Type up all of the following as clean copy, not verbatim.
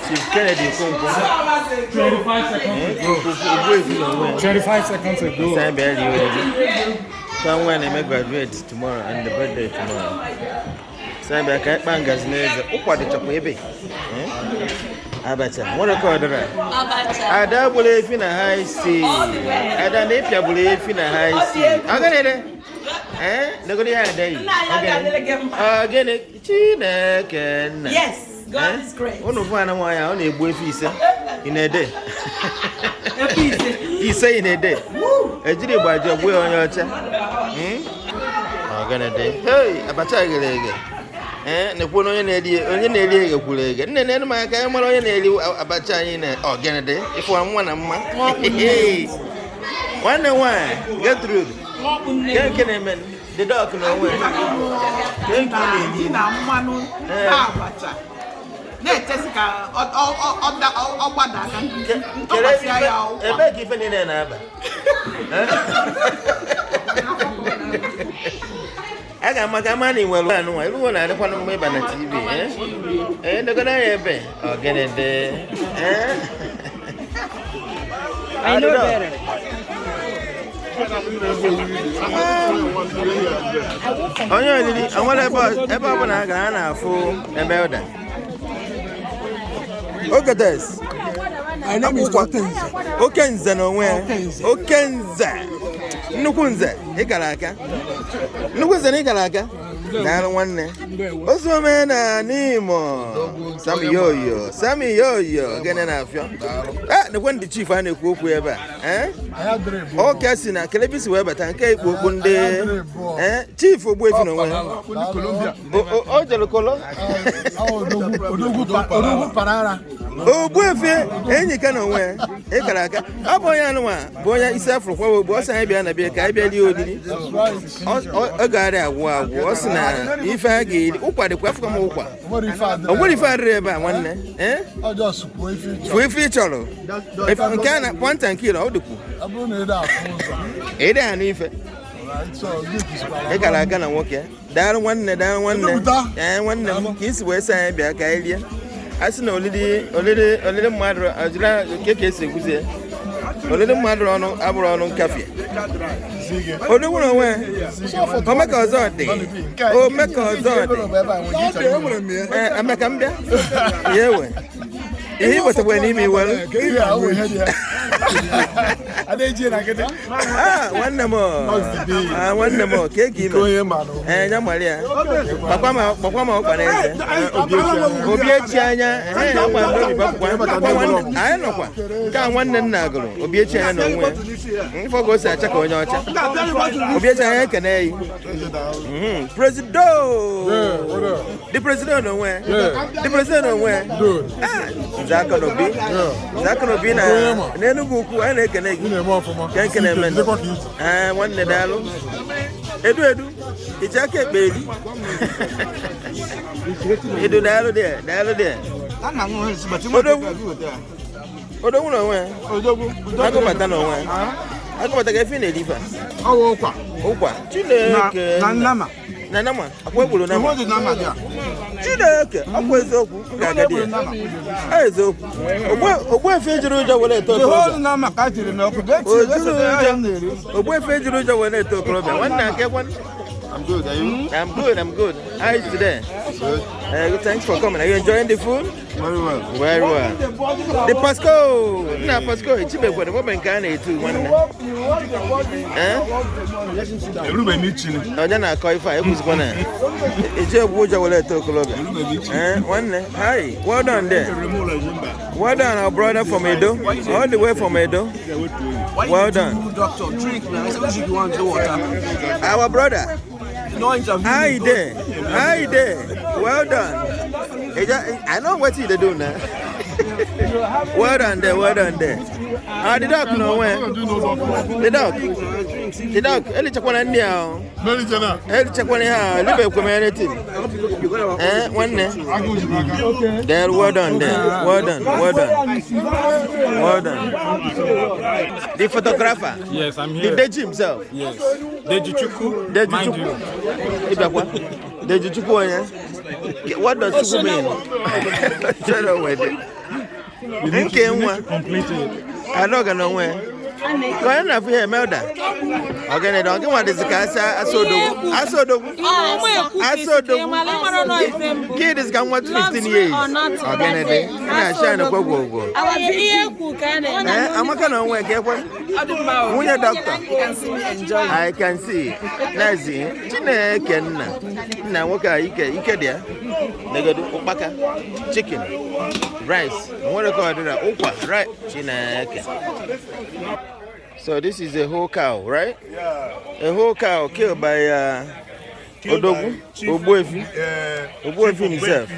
Chief Kennedy Okonkwo. 25 seconds ago. 25 seconds ago. Someone may graduate tomorrow and the birthday tomorrow. Sabe a cat bangas neza. Ukwa de chokwe Abacha. What a quarter. Abacha. I double if in a high sea. I don't if you believe in a high sea. I got it. Look at the other day. Again, Chineke. Yes. God is great. One of one why I only Ogbuefi in a day. He say in a day. A jitty by job way on your chair. I'm gonna day. Hey, Abacha leg. The one on your leg of leg. And then my camera on your leg Abacha in a day. If one a month. Hey, 1 and 1. Get through. Can the dog no way. Jessica, I got my money well. I don't want to put on my TV. And they're gonna have it. I'll get it there. I know better. Oh, yeah, and what about when I got full and better than. Look at this. My name is Okenze. Okenze no where? Okenze. Nukunze. Ikalaka. Nukunze Nikalaka. Now one name. Also, man, Nemo. Sammy Yo. Again, enough. The one the chief and the cook ever. Oh, Cassina, Calebis Weber, and Cape Bunde. Chief of Waving away. Oh, the color. Ogbuefi Enyika no we e karaka aboya no wa boya isafro kwa boss an bia na bia ka bia li odini o gare awo o sina ife agi ukwa de kwafu kama ukwa ogori fa reba wanne ojo supo ifi cholo if nkana point and kill o deku abro na eda afunza eda anu ife e karaka na woke dar wanne wanne kisi we san bia ka elia asina olide mmadụ ajira keke seguzie olide mmadụ ọnụ abụrụ ọnụ nkafie odogwuru onwe omeka ọzọ dị emeka mbịa ya ewe ihe igbotakwa n'ime iwelu nwanne m ka egi ime nya mara ya gbakwa ma ọkpa n'eze obi echi anya anyị nọkwa ka nwanne nna gụrụ obi echi anya n'onwe mfọ ka o si acha ka onye ọcha obi echi anya ekene yi the president onwe Zakanobi na n'Enugu ukwu anyị na-ekene gị kenkene men nwanne daalụ edu iche aka ekpe eri edu daalụ dị odogwu n'onwe agụbata n'onwe agụbata ka efi na-edifa ụkwa Chineke na nama akwa egburu nama Chineke akwa eziokwu ga-agadi ya eziokwu Ogbuefi ejiri ụjọ were eto Ogbuefi ejiri ụjọ were eto okorobịa nwanne akekwa I'm good. Are you? I'm good. How is today? Good. Thanks for coming. Are you enjoying the food? Very well. Very well. The Pasco. Nah, Pasco. It's cheap. What about Ghana too? One. Everybody needs chili. No, then I call if I was gonna. It's your Buja will let talk about. One. Hi. Well done there. Well done, our brother from Edo. All the way from Edo. Well done. Doctor, drink, man. If you want to water. Our brother. Hi there. Well done. I know what you do now. Well done there, well done there. The dog no where? The dog. Eli chakwana ndia. Eli chakwana ha. Libe community. One there. There, well done there. Well done. The photographer. Yes, I'm here. The Deji himself. Yes. Deji Chukwu. Mind you. Deji Chukwu, yeah? What does Chukwu mean? Shut up with it. You need to complete it. I don't know where. Go ahead and hear Melda. Okay, don't get what this guy I saw the kid is going to 15 years. Okay, I shine a go. I'm not gonna work. When you're doctor, I can see. Nazi, Chineke, now what I eat there? They go to Ukpaka, chicken, rice. What do you call it? Ukwa, right? Chineke. So this is a whole cow, right? Yeah. A whole cow killed by Ogbuefi himself.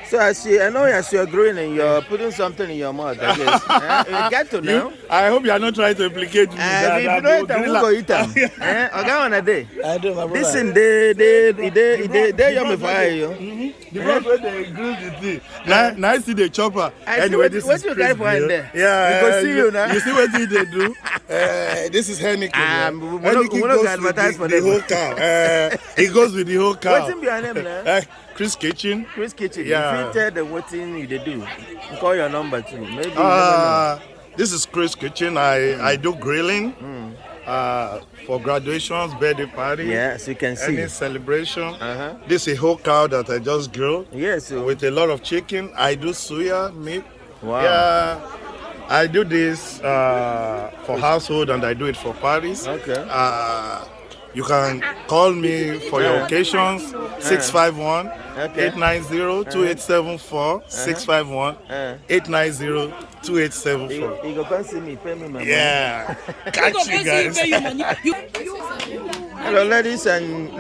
So I know as you're growing and you're putting something in your mouth, I guess. You get to know. I hope you are not trying to implicate me. If you don't eat them, we'll go eat them. Okay, on a day. I do, my brother. Listen, they yummy for you. Because when they grill the thing, now I see the chopper. Anyway, this is you got for in there? Yeah, we can see you now. You see what they do? This is Henneken. Henneken goes with the whole cow. It goes with the whole cow. What's in your name now? Chris Kitchen. Chris Kitchen. Yeah. If you tell them what thing you do, call your number too. Maybe. This is Chris Kitchen. I do grilling for graduations, birthday party. Yes, you can see. Any celebration. This is a whole cow that I just grilled. Yes. With a lot of chicken. I do suya meat. Wow. Yeah. I do this for household and I do it for parties. Okay. You can call me for your occasions. 651-890-2874. 651-890-2874. You go come see me, pay me my money. Yeah. Catch you guys. Hello, ladies and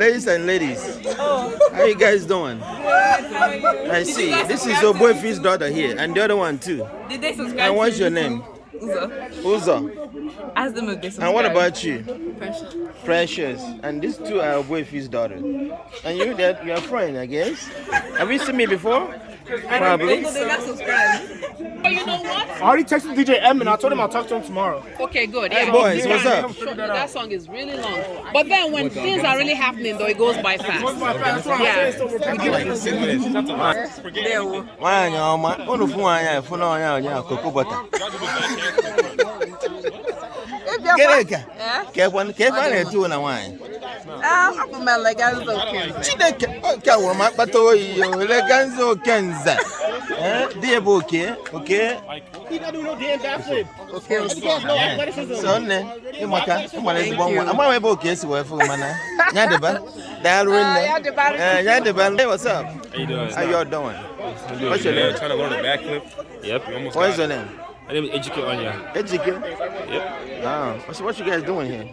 ladies. How you guys doing? I see. This is Ogbuefi's daughter here, and the other one too. Did they subscribe? And what's your name? Uzo. Ask them if they subscribe. And what about you? Precious. Precious. And these two are Ogbuefi's daughters. And you're a friend, I guess. Have you seen me before? Probably. They not subscribe. But you know what? I already texted DJ M and I told him I'll talk to him tomorrow. Okay, good. Hey Yeah. boys, what's up? That song is really long. But then when things are really happening, though, it goes by fast. Yeah. Why ọma unu fún anya fún anya anya cocoa butter. Kereka. Kefa na etu na wine. I'm from Leganzo. Chineke ka wo ma kpata oyi yo Leganzo Kenza. Dey bo okay? Okay. So ne imaka imale bo mo. Ama we bo okay si we fu mana. Nya deba. Dial ring. Nya deba. Hey, what's up? How you doing? How y'all doing? What's your name? Trying to learn the backflip. Yep. What's your name? My name is Ichie Nkeonyema. Ejike. Yep. What you guys doing here?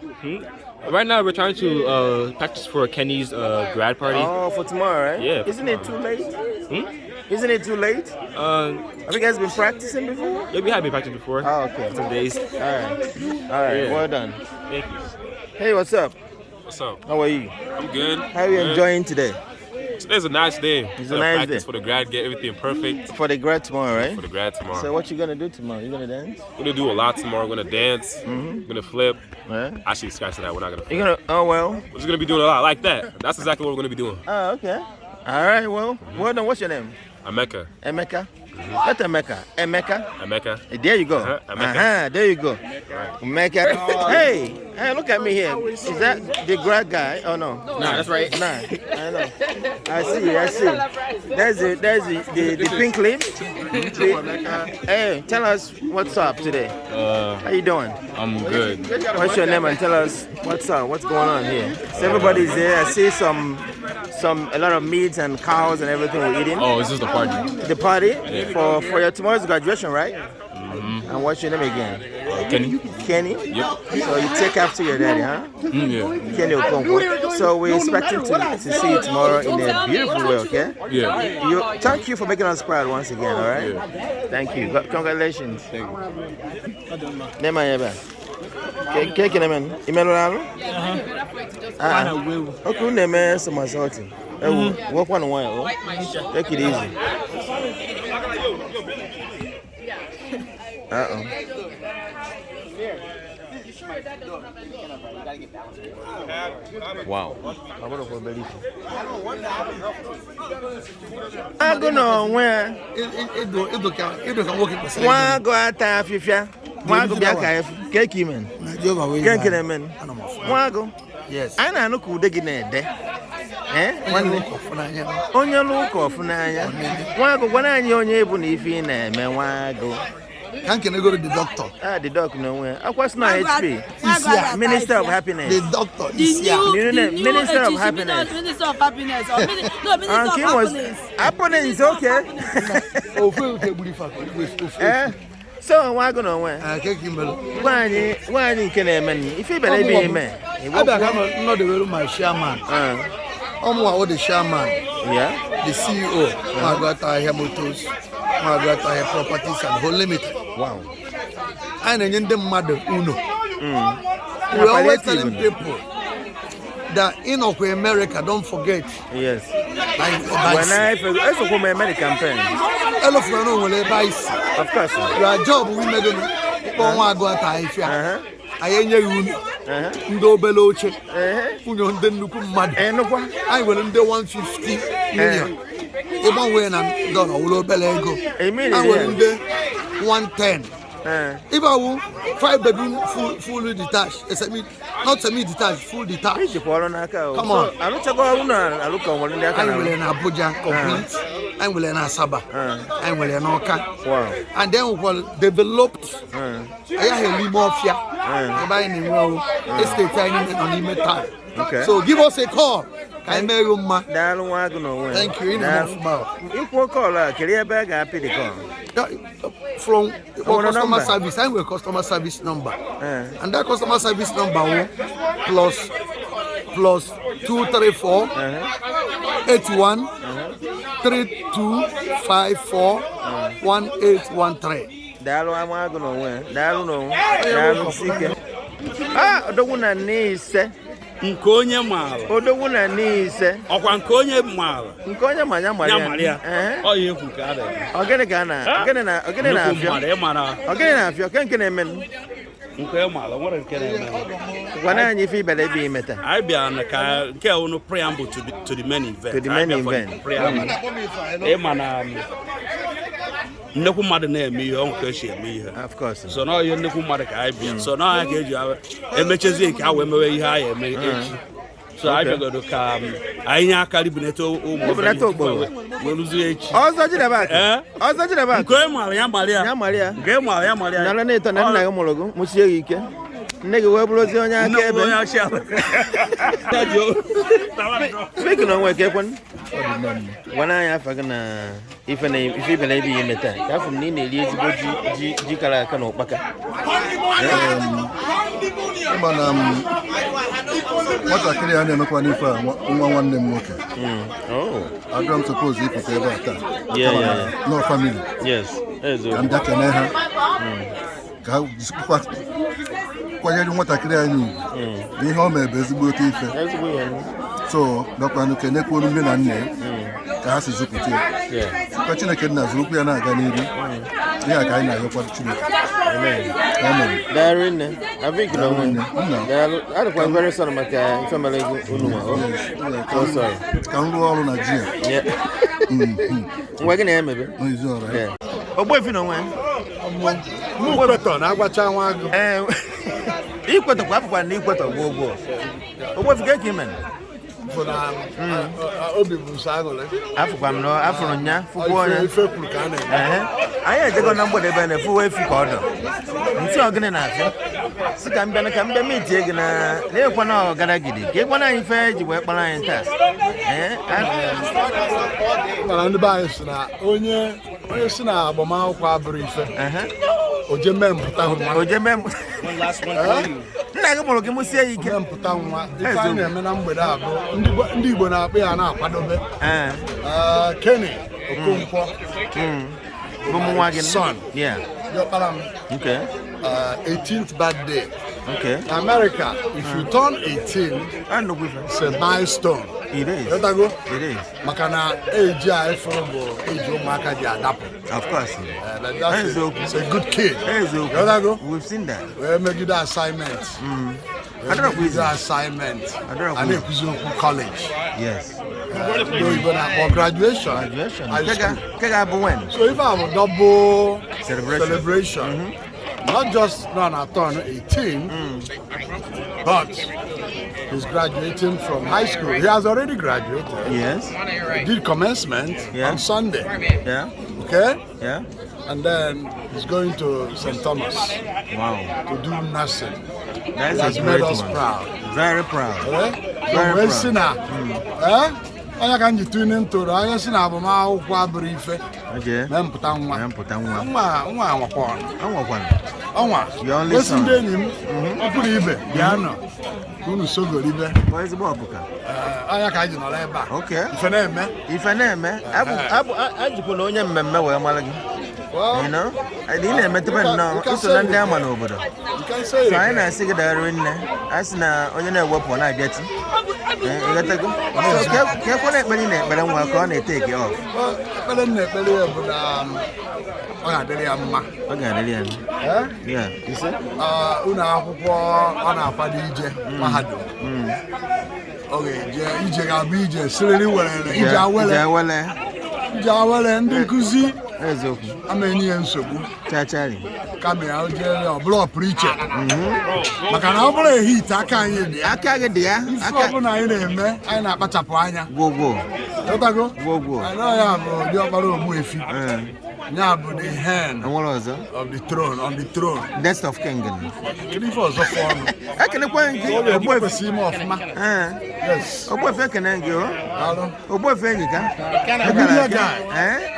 Right now we're trying to practice for Kenny's grad party. Oh, for tomorrow, right? Yeah. Isn't it too late? Isn't it too late? Have you guys been practicing before? Yeah, we have been practicing before. Oh, okay. Some days. All right. Yeah. Well done. Thank you. Hey, what's up? What's up? How are you? I'm good. How are you enjoying today? Today's a nice day. It's a nice practice day. for the grad, get everything perfect. For the grad tomorrow, right? For the grad tomorrow. So what you gonna do tomorrow? You gonna dance? We're gonna do a lot tomorrow. We're gonna dance. We're gonna flip. Yeah. Actually, scratch that. We're not gonna flip. You gonna? Oh well. We're just gonna be doing a lot like that. That's exactly what we're gonna be doing. Oh, okay. All right. Well done. What's your name? Emeka. Emeka. What Emeka? Emeka. There you go. Emeka. There you go. Emeka. Hey, look at me here. Is that the grad guy? Oh no. Nah, that's right. Nah, I know. I see. There's the pink lip. Hey, tell us what's up today. How you doing? I'm good. What's your name and tell us what's up? What's going on here? So everybody's there. I see a lot of meats and cows and everything we're eating. Oh, it's just a party. The party for your tomorrow's graduation, right? And what's your name again? Kenny. Kenny? Yep. So you take after your daddy, huh? Yeah. Kenny Okonkwo. So we're expecting to see you tomorrow in a beautiful way, okay? Yeah. Thank you for making us proud once again, all right? Yeah. Thank you. Congratulations. Thank you. Nema yeba. Keke na men. Imelo lalo? Okay, uneme some assaulting. Walk one while. Take it easy. Wow. I go no where. It can work in One go at Fifia. One go back. Keke man. Keke man. One go. Yes. I know who they get one onye look off na one go when I knew onye able if in man one go. Can I go to the doctor? The doctor nowhere. I was not HP. Minister of Happiness. The doctor is here. Minister of Happiness. Minister of Happiness. No, Minister of Happiness. Happiness is okay. So why go nowhere? I can't give Why you can if you believe in me? I'm not the way my chairman. I'm the chairman. Yeah. The CEO. Margaret Motors. Margaret Properties and Whole Limited. Wow. And in the mother Uno. We always telling people that in America, don't forget. Yes. When I also come American campaign. All of you know when they buy. Of course. Your job we made them. Go at Ifia. I ain't you. Ndo beloche. Unyo ndenuku mad. I will under 150 million. Even when I'm done, I will belego. I will under 110. If I will 5 bedroom fully detached, not semi-detached, full detached. Come on. I will in Abuja complete. I will in Asaba. I will in Oka. And then we will develop. I have a limofia. Okay. So give us a call. Thank you. From customer service, I will customer service number. And that customer service number plus 234 81 3254 1813. Odoguna nise Nkonyema. Odoguna nise. Okwa Nkonyema. Nkonyema nyamalia. Oye kukade. Ogene gana. Ogene na afio. Ogene na afio kenkene men. Nkonyema, what is kene? Wana nyi fi bele bi meta. I be an ka ono preamble to the main event. To the main event. Preamble. Neku mother name me on question me. Of course. So now you neku mother ka be. So now I get you emechezi ka we me high me. So I be go to come. I nya kalibuneto o mo. We lose echi. Ozo jide back. Ozo jide back. Nkonyema Nyamalia. Nyamalia. Nala neto na nna gomologo. Musie ike. Nigga we blozi onya aka ebe. Speaking of work ekwan. Wana ya faga na ife bele bi yemeta. Ya fum ni na eli ezigbo ji kala aka na Ukpaka. Mana nwatakịrị ya na-emekwa n'ife a nwa nwanne m nwoke. Agwa m suppose ịpụta ebe a taa. No family. Yes. Ka m bịa kene ha. Ka ha kwanyere nwatakịrị anyị ugwu. N'ihe ọ mebe ezigbo oke ife. So gakwanụ kenekwa nne na nne ka ha si zụpụta ya. Ka Chineke nna zụrụ okwu ya na-aga n'ihu. Ihe a ka anyị na-ayọkwa Chineke. Amen. Darren, I think you know. I don't very sorry maka family unuma. Oh sorry. Ka m rụọ ọrụ na ji. Yeah. Ngwa gịnị emebe? Izu ọra. Ogbuefi no nwe. Mweto na agbacha nwa agụ. Ikweto kwa afọ na ikweto gbogbo. Ogbuefi ka kimen. Fona obi bụ nsagole. Afọ m no afọ nya fugo onye. Ife kwuru ka na. Anyị ejego na mgbede ebe na fuwe efi ka ọdọ. Nti ogene na afọ. Si ka mbịa meet gị na ekwa na ọgaragidi. Ka ekwa na anyị fe ji wee kpara anyị taa. Mana ndị be anyị si na onye si na agbamakwụkwọ abụrụ ife. ojeme mpụta nwa. Ojeme nna gị mụrụ gị mụsie ya ike. Mpụta nwa. Ife anyị na-eme na mgbede a bụ ndị Igbo na-akpọ ya na-akwadobe. Kennedy Okonkwo. Son. Yeah. Okay. 18th birthday. Okay. In America, if you turn 18, it's a milestone. It is. It is. Makana age age of course. It's a good kid. We've seen that. We make the assignment. I don't know the assignment. I don't know college. Yes. For graduation. So if I have a double celebration, not just I turn 18, but he's graduating from high school. He has already graduated. Yes. He did commencement on Sunday. Yeah. Okay? Yeah. And then he's going to St. Thomas. Wow. To do nursing. That's a great one. Proud. Very proud. Okay? Very proud. Onye ka tune into onye si na abụmakwụkwọ abụrụ ife mempụta nwa ọnwa gosi ndị enyi m ọpụrụ ibe bịa nọ unu sogoro ibe onye ka anyị nọrọ ebe a ife na-eme ajụkwala onye mmemme wee mara gị ị na-emetụta nnọọ iso na ndị ama n'obodo so anyị na-asị gị dagharị nne a sị na onye na-ewepụ ọ na-abịati ịghọtago ka ekwe na-ekpere ị na-ekpere nwa ka ọ na-ete gị ọf ekpere m na-ekpere ya bụ na ọ ga-adịrị ya mma ụlọ akwụkwọ ọ na-akwado ije mahadum ọ ga-eje ije ga-abụ ije siriri werere ije awele ndị nkụzi ama enyi ya nsogbu kama ya o jere ọ bụla ọpụrụ iche maka na ọ bụrụ ehit aka anyị dị ya ife ọbụla anyị na-eme anyị na-akpachapụ anya ịghọtago anyị ya bụ ụdị ọkpara Ogbuefi ya bụ the hen of the throne on the throne next of king kedu ife ọzọ fọ ọnụ ekenekwa gị Ogbuefi ime ọfụma Ogbuefi ekene gị Ogbuefi Enyika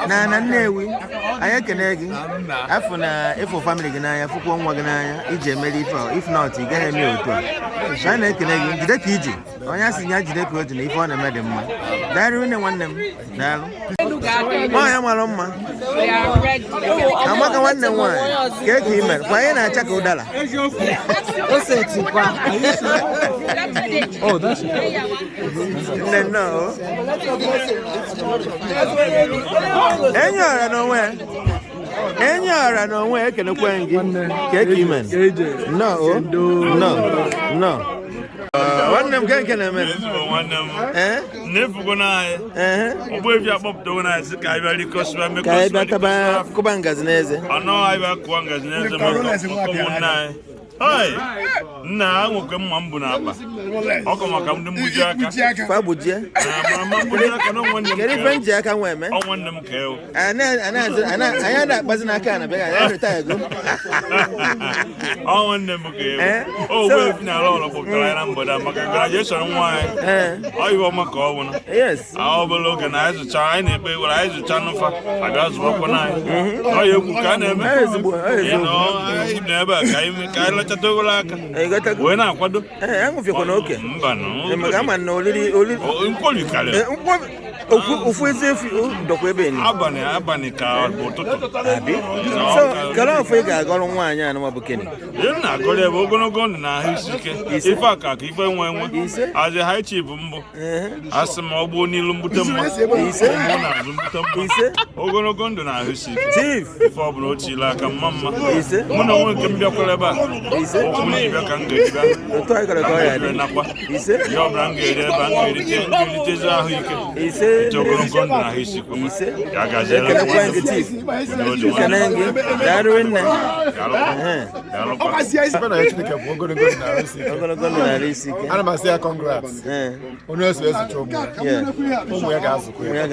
na Nnewi anyị ekene gị afọ na ịfụ family gị n'anya fụkwa nwa gị n'anya iji emere ife if not ị gaghị eme otu a anyị na-ekene gị jide ka ije onye asị ya jide ka o ji na ife ọ na-eme dị mma daalụ nne nwanne m daalụ nwaanyị mara mma amaka nwanne m nwaanyị ka eke imere kwa anyị na-acha ka ụdara nne nnọọ enyi ọra n'onwe ekenekwe gị ka eke imere nnọọ nwanne m nke na-eme n'efugo n'anyị Ogbuefi akpọpụtago na asị ka anyị bịa rikọsiba ka anyị bịa taba kụba ngazi n'eze ọnụ anyị bịa kụwa ngazi n'eze maka ụmụnne anyị nna ha nwoke mma m bụ n'akpa ọkụ maka ndị mgbuji aka fa gbujie kedu ife nji aka nwa eme nwanne m ka ewu anyị na-akpazi n'aka na bịa ya reta ego nwanne m ka ewu Ogbuefi na ala ọrụ kpọpụtara anyị na mgbede maka graduation nwa anyị ọyịwa ọma ka ọ bụrụ ọ bụla oge na anyị zụcha anyị na-ekpe were anyị zụcha n'ụfa aga zụrụkwa n'anyị ọya egwu ka a na-eme anyị na-ebe a ka anyị lechata ogolo aka wee na-akwado aṅụfiekwana oke maka ama na olili nkwoli karịrị ofu ezi efi dọkwa ebe ni abalị ka ụtụtụ so kele ọfọ ị ga-agọrọ nwaanyị a nwa bụ Kenny ihe m na-agọrọ ebe ogologo ndụ na ahụ isi ike ife aka ka ife nwe azị high chief mbụ asị m ọgbụ n'ilu mbute mma mụ na azụ mbute mma ogologo ndụ na ahụ isi ike ife ọ bụla o chila aka mma mụ na onwe nke m bịakwara ebe a okwu m ji bịa ka m ga-ejiga nakwa ihe ọbụla m ga-eri ebe a m ga-eritezi ahụ ike ogologo ndụ na ahụ isi ike ya gaziere ana m asị ya congrats onye esi esocha ụmụ ya ga-azụkwa ya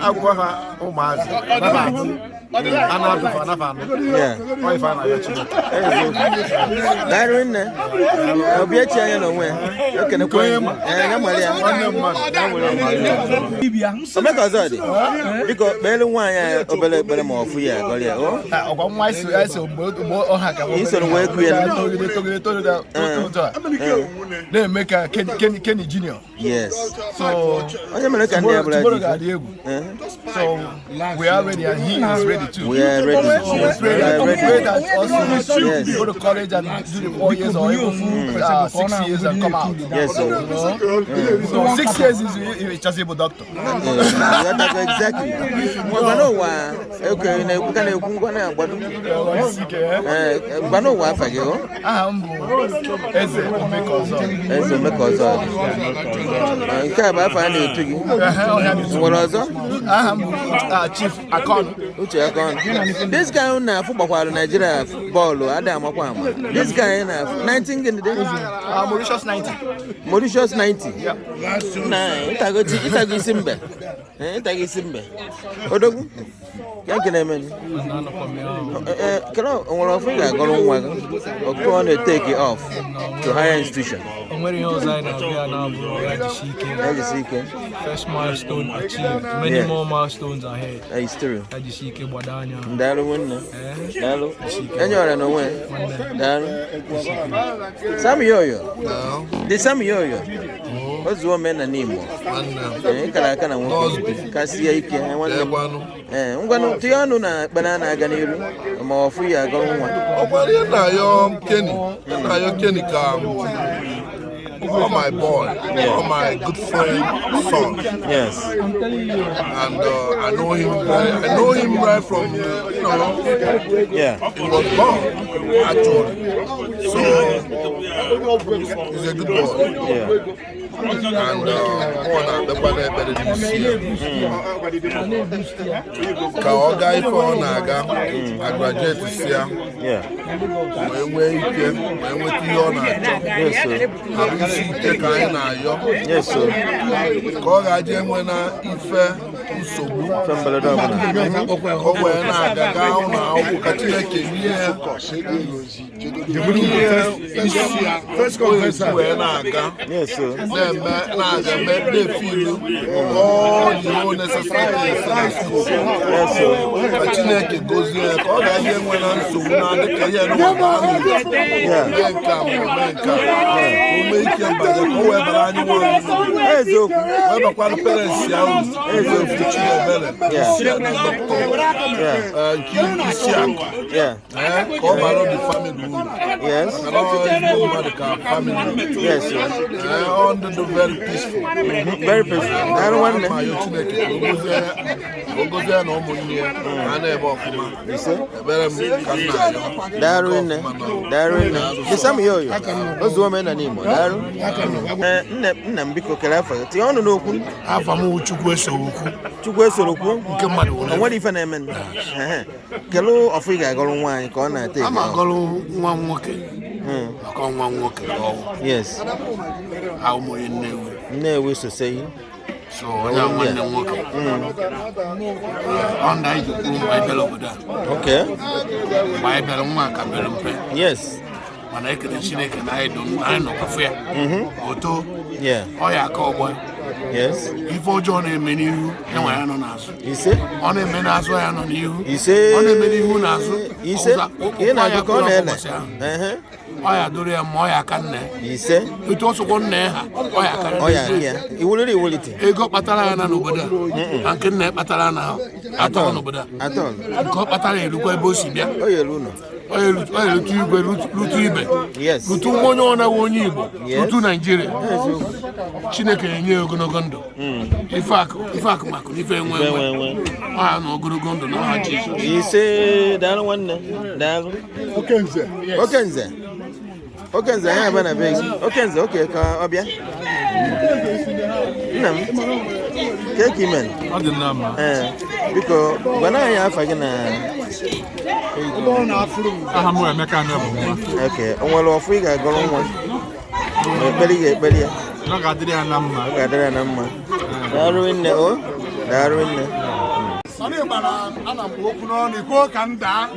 akwụkwọ ha ụmụazị Kenny Junior. Yes. So we are ready and he is ready too. We are ready. Yes. Go to college and do the 4 years or even 6 years and come out. Yes, sir. So 6 years is just able doctor. Exactly. Okay, Chief Akon. This guy na football Nigeria ball Adam Akwama. This guy na 19 in the day. Mauritius 90. Mauritius 90. Yeah. Nah, itago simbe. Itago Odogu. Can I mean? Can I go take it off to higher institution? First milestone achieved. Many more milestones ahead. It's true. Some yoyo. The some yoyo. What's woman and Nemo? Tiano na banana ganiru ma fu ya go nwa Ogbari na yo Kenny oh my boy, oh my good friend son. Yes. And I know him right from yeah. He was born actually. So he's a good boy. Yeah. And Kaoga ifo naga I graduate this year. Yeah. When Yes, sir. Yes, sir. Kaoga jemwena ife nsogbu first conference yes, sir. They feel all the whole necessary yes, sir. Goes there, when I'm so yes, sir. Under the very peaceful. Very peaceful. I don't want to. Darwin. The some yo. Those women and him. Darwin. Nambiko Kalafa. Tiono no kun. Afamu Chukweso. And what if an amen? Kelo Africa go on wine corner. I'm a go one walking. Yes. How more in No, we should say. So I am one walking. On night, my bellow. Okay. My bellow, yes. When I can see it, I know cafe. Oto, yeah. Oh, yeah, cowboy. Yes. Before John and many you, no, I am on us. He said, on a man as well on you. He said, on a many who knows. He said, in a corner. I do a moya can. He said, it also one there. Oh, yeah. He will it. He got Patalana over there. And can net Patalana at all over there. At all. Got Patalana, look at Bosia. Oh, yeah, Luna. Yes. Lutu monyo na wonyibo. Lutu Nigeria. Chineke enye ogonogondo. Ifak mako ife enwe. Ah no ogonogondo na ha Jesus. He say dan one dan. Okenze. Okenze ya bana be. Okenze okay ka obia. Nam. Keki man. Adinama. Because bana ya afa gina. Ahamu Emeka na bo. Okay, onwere ofu I ga goro nwa. Ebeli ya. No ga diri anamma. Ga diri anamma. Darwin ne o. Darwin ne. Mana bara ana open on iko kan da.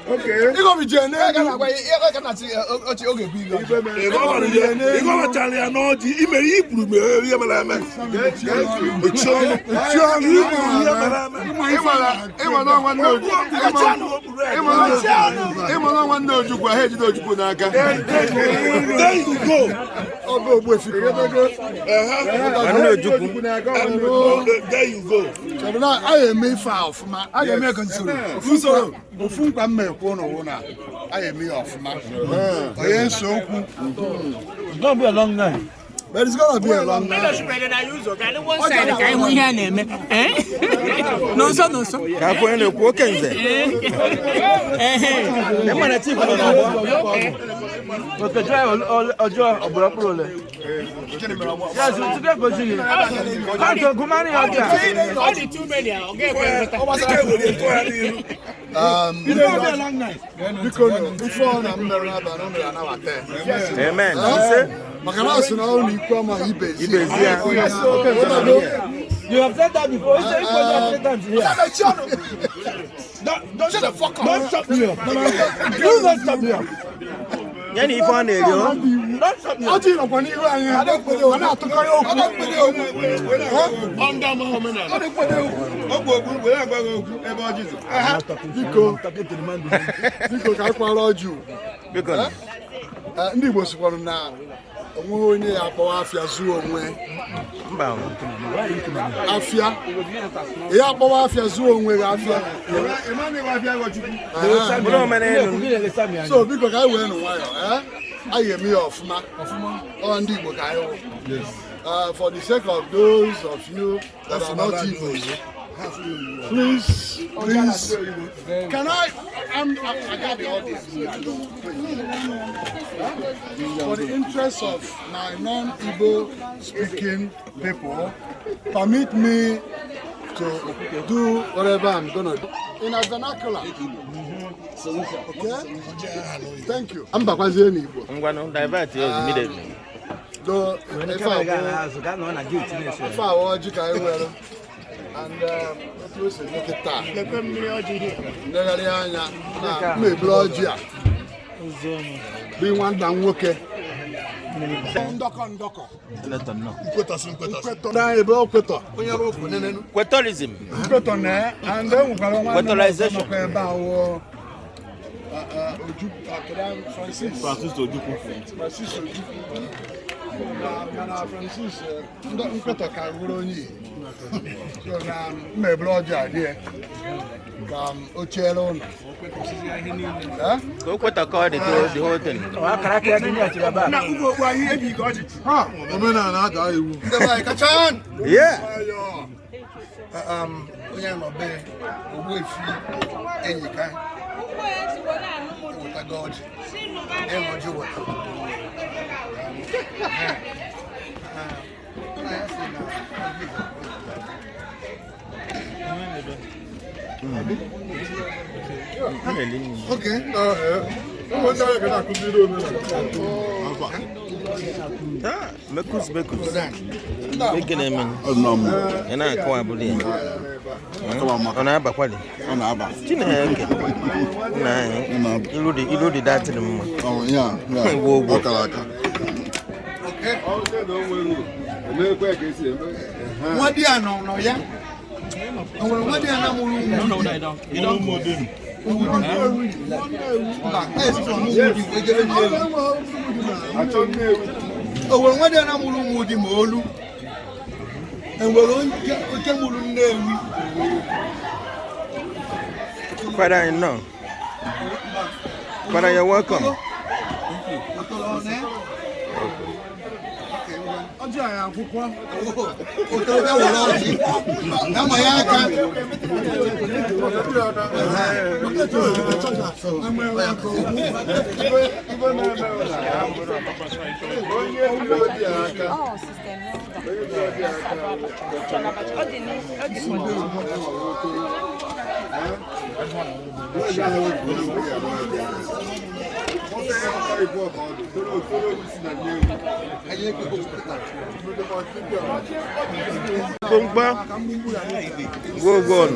Okay. Iko bi je ne ga na gba e na ti ochi oge bi lo. E go ba je ne. Iko ba chale ya no ji imeri iburu me e mala me. Ochi one no Ugba head do Ojukwu n'aka. There you go. Ogo Ogbuefi. There you go. So now I am me far off ma. I am me consider. Ofu kwa mmekwo no na. I am me off ma. Oye so ku. It's going to be a long night. But it's gonna be a long night. One side, I will hear name. No, so. Kapo ene ku Okenze. Ema na chief no no. But try ojo oborapuro le. Yes, you today go see. Kanto gumani oja. All the too many. Okay, it's gonna be a long night. Because before na mmera ba no mmera na wate. Amen. Makana so na only come Ibezi. You have said that before. You said it 3 times here. Don't shut the fuck up. Don't stop me up. Do not stop me up. Yani ifo na elio. Don't stop me up. Oti no kwani iru anya. Ana atokari oku. Under Muhammad. Ogbogu we agba oku ebe ojizo. Biko ka kwara oju. Biko. Ndị Igbo sikwara na onwe onye ya akpọwa afịa zuo onwe. Mba. Afịa. Ya akpọwa afịa zuo onwe ga afịa. So biko ka anyị wee nụ nwayọ, anyị eme ya ọfụma. Ọ ndị Igbo ka anyị for the sake of those of you that are not Igbos, please, can I got the audience. For the interest of my non-Igbo speaking people, permit me to do whatever I'm gonna do in a vernacular. Okay? Thank you. I'm Bakwazi Igbo. I'm going to divert you immediately. Though, if I were Jika, and it was a little time. Be one down worker. Quetolism. And then Quetolization. Francis Nkweto ka wuru onye. So na me blood idea. Kam ochiere unu. Nkweto called the whole thing. Na ugo gwa ihe ebi ga ọjị. Ha, omena na ada iwu. Ndị ba kachan. Yeah. Onye no be Ogbuefi Enyika. What God. Emoji what. Okay. Mekus. Making a man. And I call Abuli. On Abakwali. On Abba. Chineke. You do that in the moment. Oh, yeah. What do you know? Yeah. What do you know? No, I don't. You don't know them. Oh, well, what do you know? Moody Molu. And we can name. Father, I know. Father, you're welcome. Go on.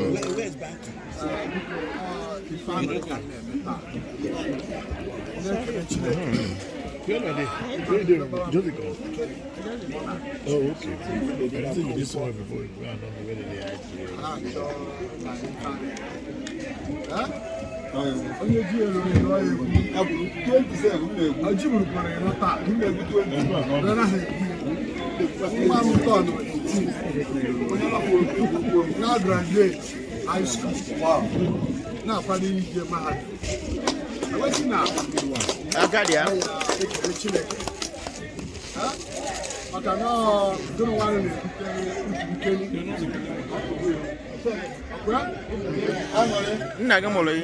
Oh, okay. I think this one before. I don't know whether they now graduate high school. Wow. Now finally get married. What's now? I got ya. I don't want to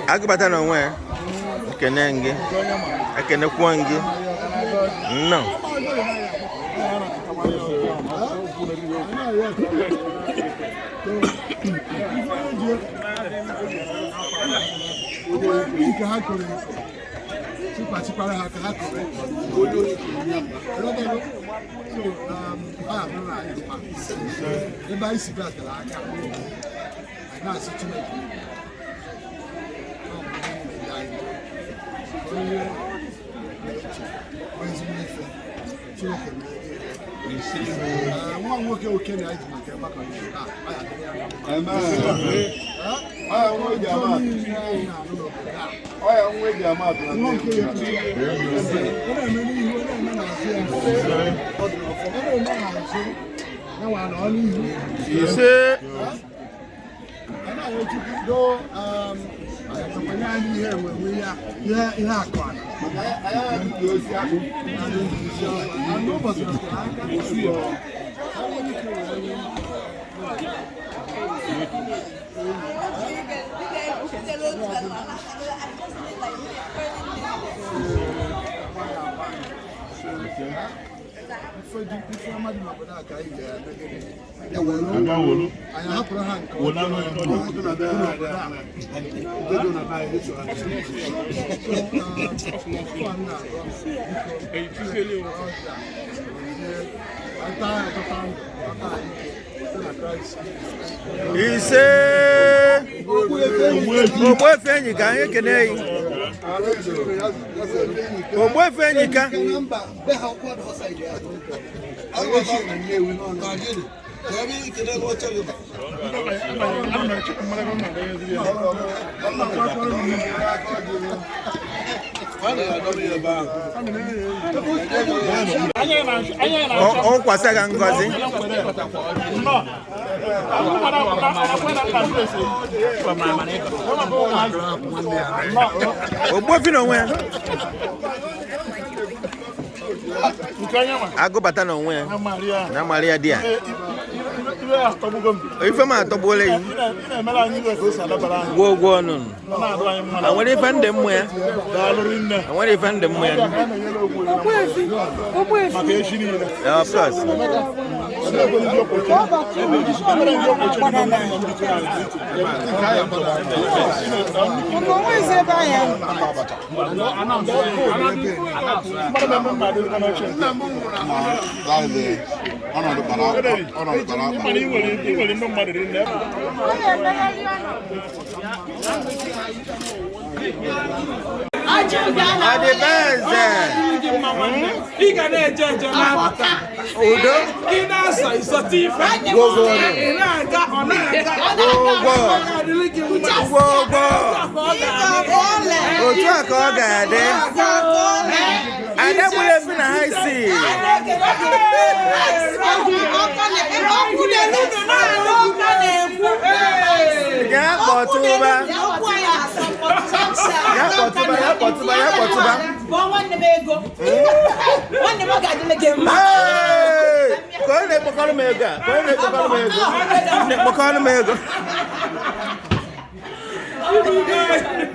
Agabata no where? Kenenge. Akene kwangi. No. One work okay, I can back on Ogbuefi Enyika Kennedy Ogbuefi Enyika Onkwasaga ngozi Ogbuefi no nwe Agụbata no nwe na Maria dia ife ma atọgbole yi gwogwo nụ anwere ife ndị mmụ ya anwere ife ndị mmụ ya Ogbuefi of course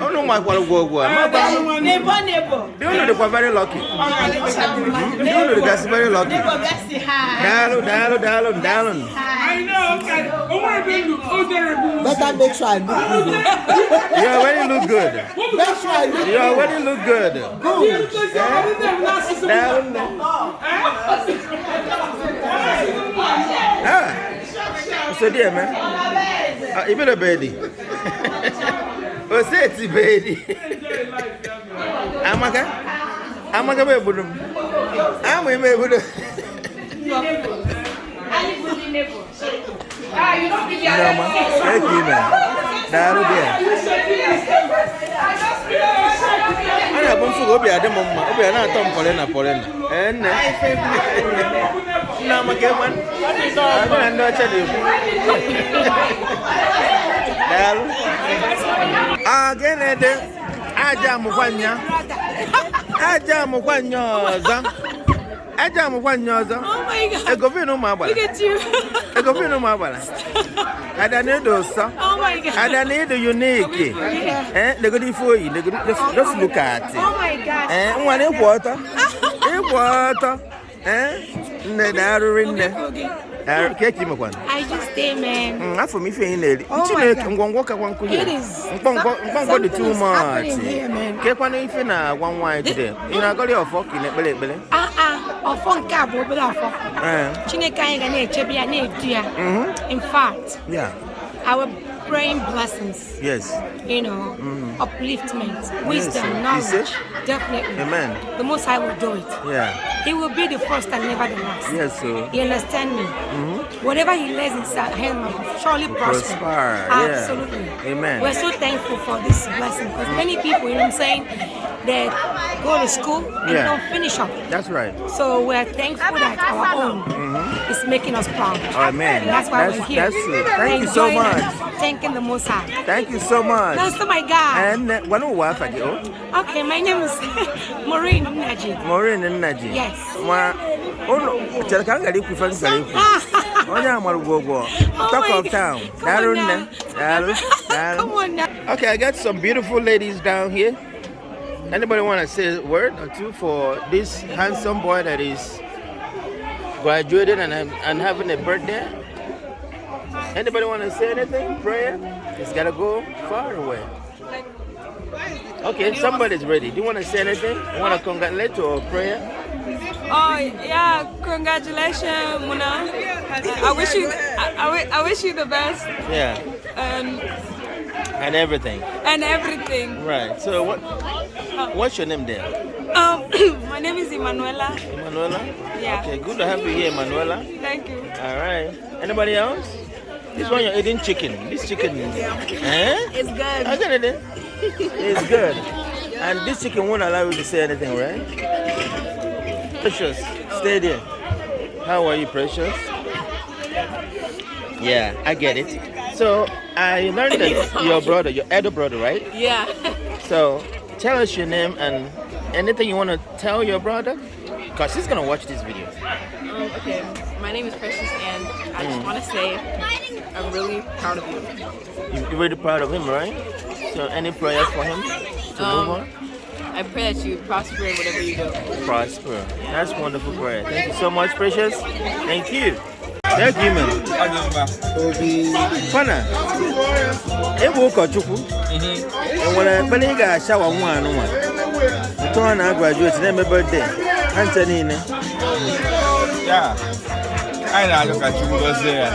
Oh no, my go. Do you know they were very lucky? Do you know the guys very lucky? Down. Better make sure I look good. You already look good. Make sure I look You already look good. Down. So dear man, you better baby. Oh, say it's baby. Amaka be budum. I'm a budum. Thank you, man. Daru there. Ana bonfu obi adem mma. Obi na atom polena. En na makeman. Ana ndo chade. Daru. Agenede aja mukwanya. Aja mukwanyoza. Aja mukwanyoza. Oh my God. Egovino mabala. Look at you. Egovino mabala. Adanedo sa. Oh my God. Adanedo unique. They go for you. They go just look at it. Oh my God. One water. Water. Ne daru rinne. Keki mekwan. I just stay, man. Afọ m ife na-eri. Ngwongwo ka gwanku here. It is. Mkpọngwo dị too much. Happening here, man. Kekwana ife na gwa nwaanyị today. Ị na-agọrị ọfọ ka ị na-ekpere ekpere. Ọfọ nke a bụ obere ọfọ. Chineke anyị ga na-echebe ya na-edu ya. In fact, Yeah. our praying blessings. Yes. You know, upliftment, wisdom, knowledge. Definitely. Amen. The Most High will do it. Yeah. He will be the first and never the last. Yes, so. You understand me? Whatever he lays inside him will surely prosper. Yeah. Absolutely. Amen. We're so thankful for this blessing because many people, you know what I'm saying, they go to school and don't finish up. That's right. So we're thankful that our own is making us proud. Amen. And that's why we're here. That's true. Thank you so Enjoying much. and Thanking the Most High. Thank you so much. That's my God. And what do wife are you? Okay, my name is Maureen Naji. Maureen Naji. Yes. Talk of town. Come on now. Okay, I got some beautiful ladies down here. Anybody want to say a word or two for this handsome boy that is graduated and having a birthday? Anybody want to say anything? Prayer? It's got to go far away. Okay, somebody's ready. Do you want to say anything? You want to congratulate or prayer? Oh yeah, congratulations, Muna. I wish you the best. Yeah. And everything. And everything. Right. So what's your name there? My name is Emanuela. Emanuela? Yeah. Okay, good to have you here, Emanuela. Thank you. All right. Anybody else? This one you're eating chicken. This chicken. It's good. I get it. It's good. And this chicken won't allow you to say anything, right? Precious, stay there. How are you, Precious? Yeah, I get it. So I learned that your brother, your elder brother, right? Yeah. So tell us your name and anything you want to tell your brother, because he's gonna watch this video. Okay, my name is Precious, and I just want to say I'm really proud of you. You're really proud of him, right? So any prayers for him to move on? I pray that you prosper in whatever you do. Prosper. That's wonderful prayer. Thank you so much, Precious. Thank you. Thank you, man. Fana. Ebu Ukochukwu. Enwere mgbe ị ga-ashawa nwa anụnwa. Tụọ na graduate na-eme birthday. Hanta niile. Yeah. I know Chukwu gozie ya.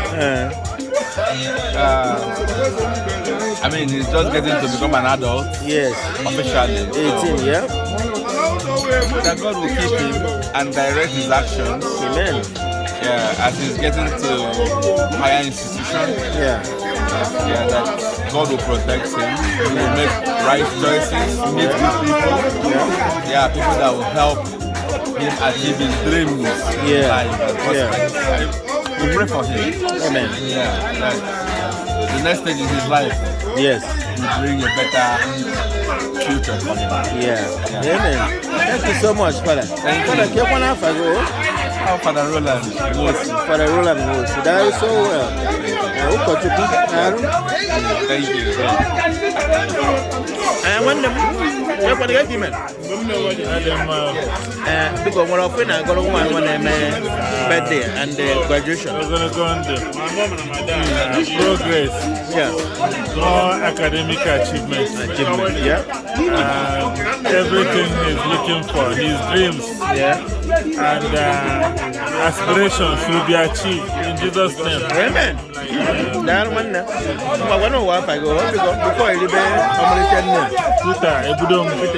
I mean, he's just getting to become an adult. Yes. Officially. 18, yeah. That God will keep him and direct his actions. Amen. Yeah, as he's getting to higher institutions. Yeah. Yeah, that God will protect him. He will make right choices, meet good people. Yeah, people that will help him achieve his dreams in life and prospects. We pray for him. Amen. Yeah, that the next stage in his life. Yes. Will bring a better future for him. Yeah. Amen. Thank you so much, Father. Thank you. Father, Father Roland. for the role of host. That is so well. Thank you. I want them. You're going to get him. Because one of them are going to want birthday and graduation. We're going to go on the progress. Yeah. More academic achievement. Yeah. Everything he's looking for, his dreams. Yeah. And aspirations will be achieved in Jesus' name. Amen. That one now. But one of what I go before I live Peter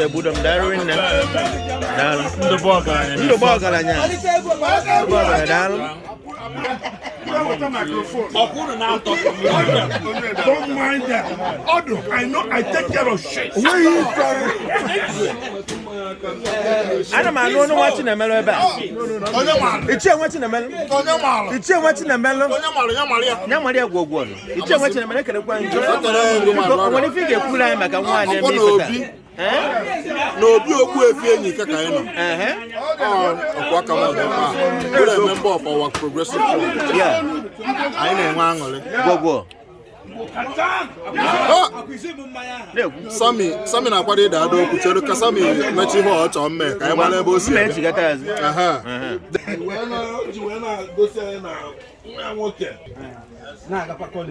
Ebudom Darwin. The burger. Don't mind that. Odo, I know I take care of shit. I don't know watching a mellow about. It's watching a mellow. It's watching a mellow. Yamaria go one. It's watching a mellow. What if you get cool like a one and no, be Ogbuefi Enyika kaino. Ukwa good member of our progressive club. Yeah. I know Mangole. Go. Sami na kwade da do kuchero ka Sami mechi ho ocho mme ka emale bo si. Mechi gata.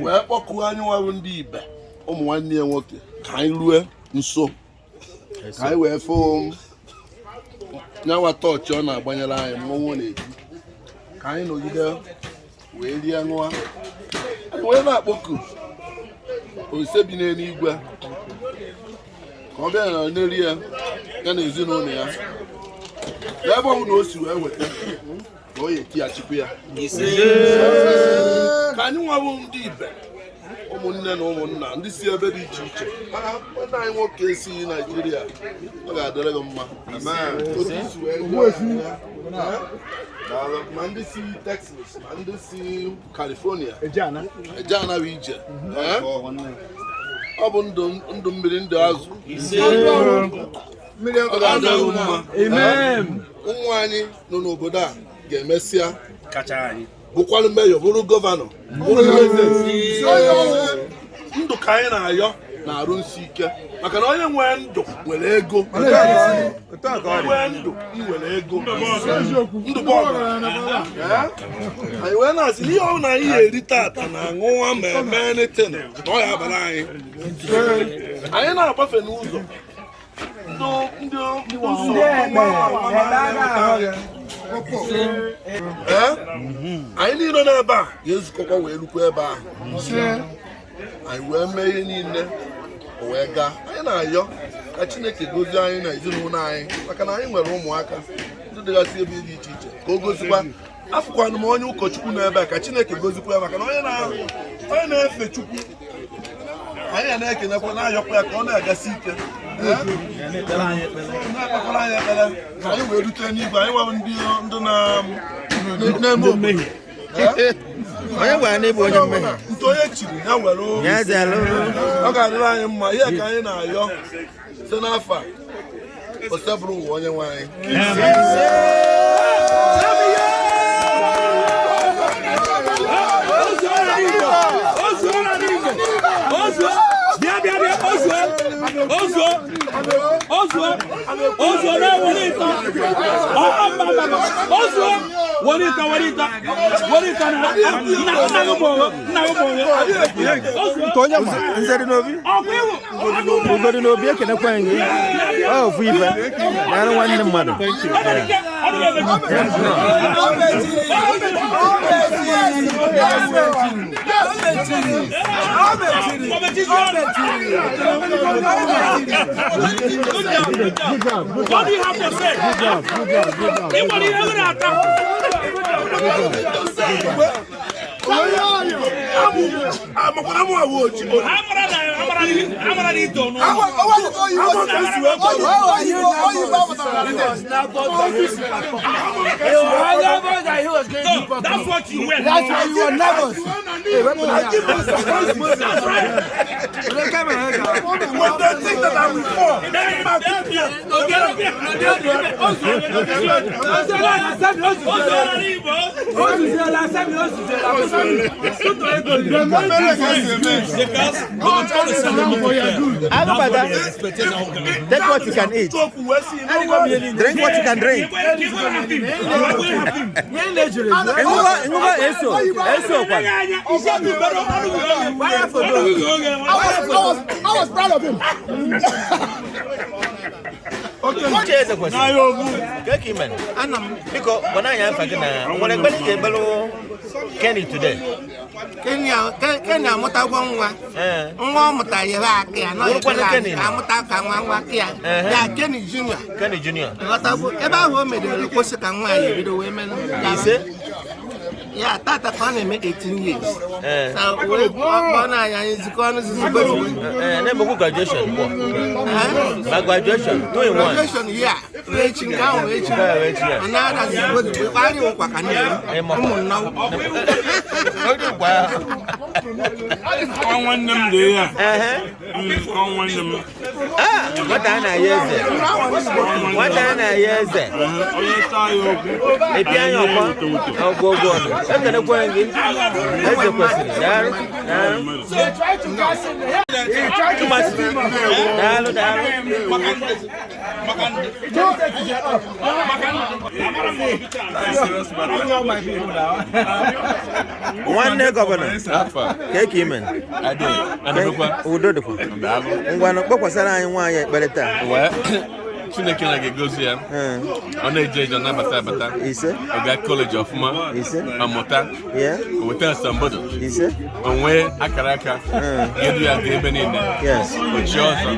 We kpoku anyu wa ndi ibe. Ụmụ nwanne ya nwoke ka anyị rue nso. Ka anyị wee fụ nyawa tọọchị ọ na-agbanyere anyị mmọnwụ na-eji. Ka anyị nọgide wee rie ṅụa. Wee na-akpọku ose bi n'eluigwe ka ọ bịa na n'eri ya ya na ezinụlọ ya. Ebe ọ bụ na o si wee weta ka ọ ya etighachikwu ya. Ka anyị nwawo ndị ibe ụmụnne na ụmụnna ndị si ebe dị iche iche nwanne anyị nwoke si Naijiria ọ ga-adịrị gị mma ma ndị si Texas ma ndị si California eje anaghị ije ọ bụ ndụ mmiri ndụ azụ ọ ga-adịrị gị mma ụmụ anyị nọ n'obodo a ga-emesịa bụkwalụ meyọ bụrụ gọvanọ bụrụ ndụ ka anyị na-ayọ na-arụ nsi ike maka na onye nwere ndụ nwere ego nwere ndụ nwere ego ndụ bụ ọgaranya anyị wee na-asị ihe ọ na anyị eri tata na aṅụwa ma eme anything na ọ ya abara anyị na-agbafe n'ụzọ ndị anyị niile n'ebe a ga-ezukọkwa wee rukwa ebe ahụ anyị wee mee ihe niile wee gaa anyị na-ayọ ka Chineke gozie anyị na ezinụlọ anyị maka na anyị nwere ụmụaka ndị dịgasị ebe dị iche iche ka o gozikwa afụkwanụ m onye ụkọchukwu n'ebe a ka Chineke gozikwa ya maka na onye na-efe Chukwu anyị na-ekenekwa na-ayọkwa ya ka ọ na-agasi ike na-ekpekwara anyị ekpere ka anyị wee rute n'igwe anyị nwere ndị na-eme omehie onye gwara n'ịbụ onye mmehie nke onye chiri ya were ọ ga-adịrị anyị mma ihe ka anyị na-ayọ site n'afọ a osebụrụ ụwa onye nwe anyị What do you have to say? Good job. That's why you were nervous. they think that I will fall, take what you can eat. Drink what you can drink. I was proud of him. Kenny today. Kenya mutagwa nwa muta yeba akia no amuta ka nwa akia ya Kenny Junior ngatabu ebe ahụ medere kwụsị ka nwa ya bido wee menu ya tata ka na eme 18 years so we go na anya nzikọ ọnụ zizigbo na eme graduation na graduation 2 in 1 graduation yeah reaching down another zizigbo bari Ukwa ka na ụmụ nna one them there. One them. What I yeze. What I yeze. If you are your mom, I'll go. I'm going to go and get the question. Try to gas in there. Try to gas in one day, Governor. Take him in. I did. Who do the one of Bokosara and why by the time? Chineke na gegozi ya. Ona ejeje na bata. Ise. Oga college of ma. Ise. Amota. Yeah. We tell somebody. Ise. Onwe akaraka. Gedu ya de ebe niile. Yes. Ojozo.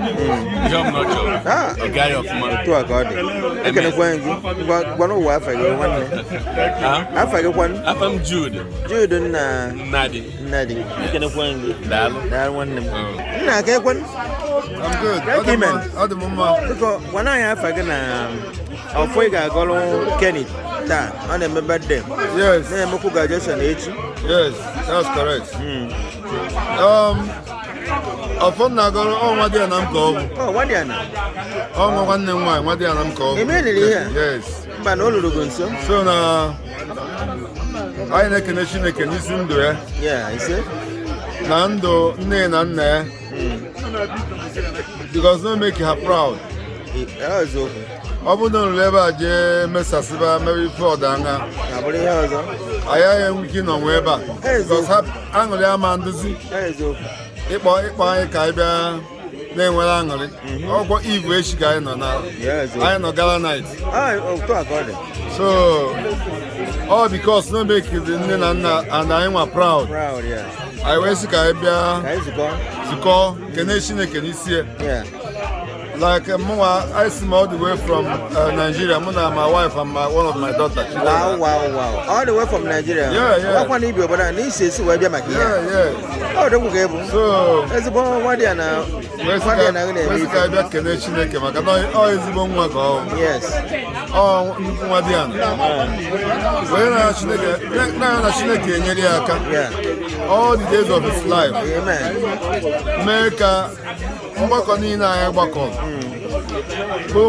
Jom no job. Oga of ma. To agode. Ekene kwangi. Gwano wa afa ge wanne. Afa ge kwan. Afam Jude. Jude na Nadi. Ekene kwangi. Dal wanne. Na ke kwan. I'm good. At the moment. Because when I have again, I'll find a golden Kenny. That on a birthday. Yes. Then Moku graduation age. Yes, that's correct. Upon Nagoro, what day I'm called? Oh, what day? Oh, one name, what day I'm called? Immediately, yes. But no Lugun, so now I make a nation, I can listen to it. Yeah, I said. Nando, Nene, because don't make her proud. That was okay. I wouldn't never mess us about Mary Ford. I am working on Weber. Because Anglia Manduzi. It by Kaibia, then well angry. Oh, what Eve wish guy no now. Yes, I am no gala night. So, all because no make it and I am proud. Proud, yeah. I was Kaibia, Zuko, Keneshi, Kenisia. Yeah. Like I see all the way from Nigeria. My wife and one of my daughters. Wow. All the way from Nigeria. Yeah. What you but I need to see where you're making. Yeah. Oh, don't go. So, there's a bomb. What are now? Where's the connection? Yes. Oh, what are yeah. All the days of his life. Amen. America. Go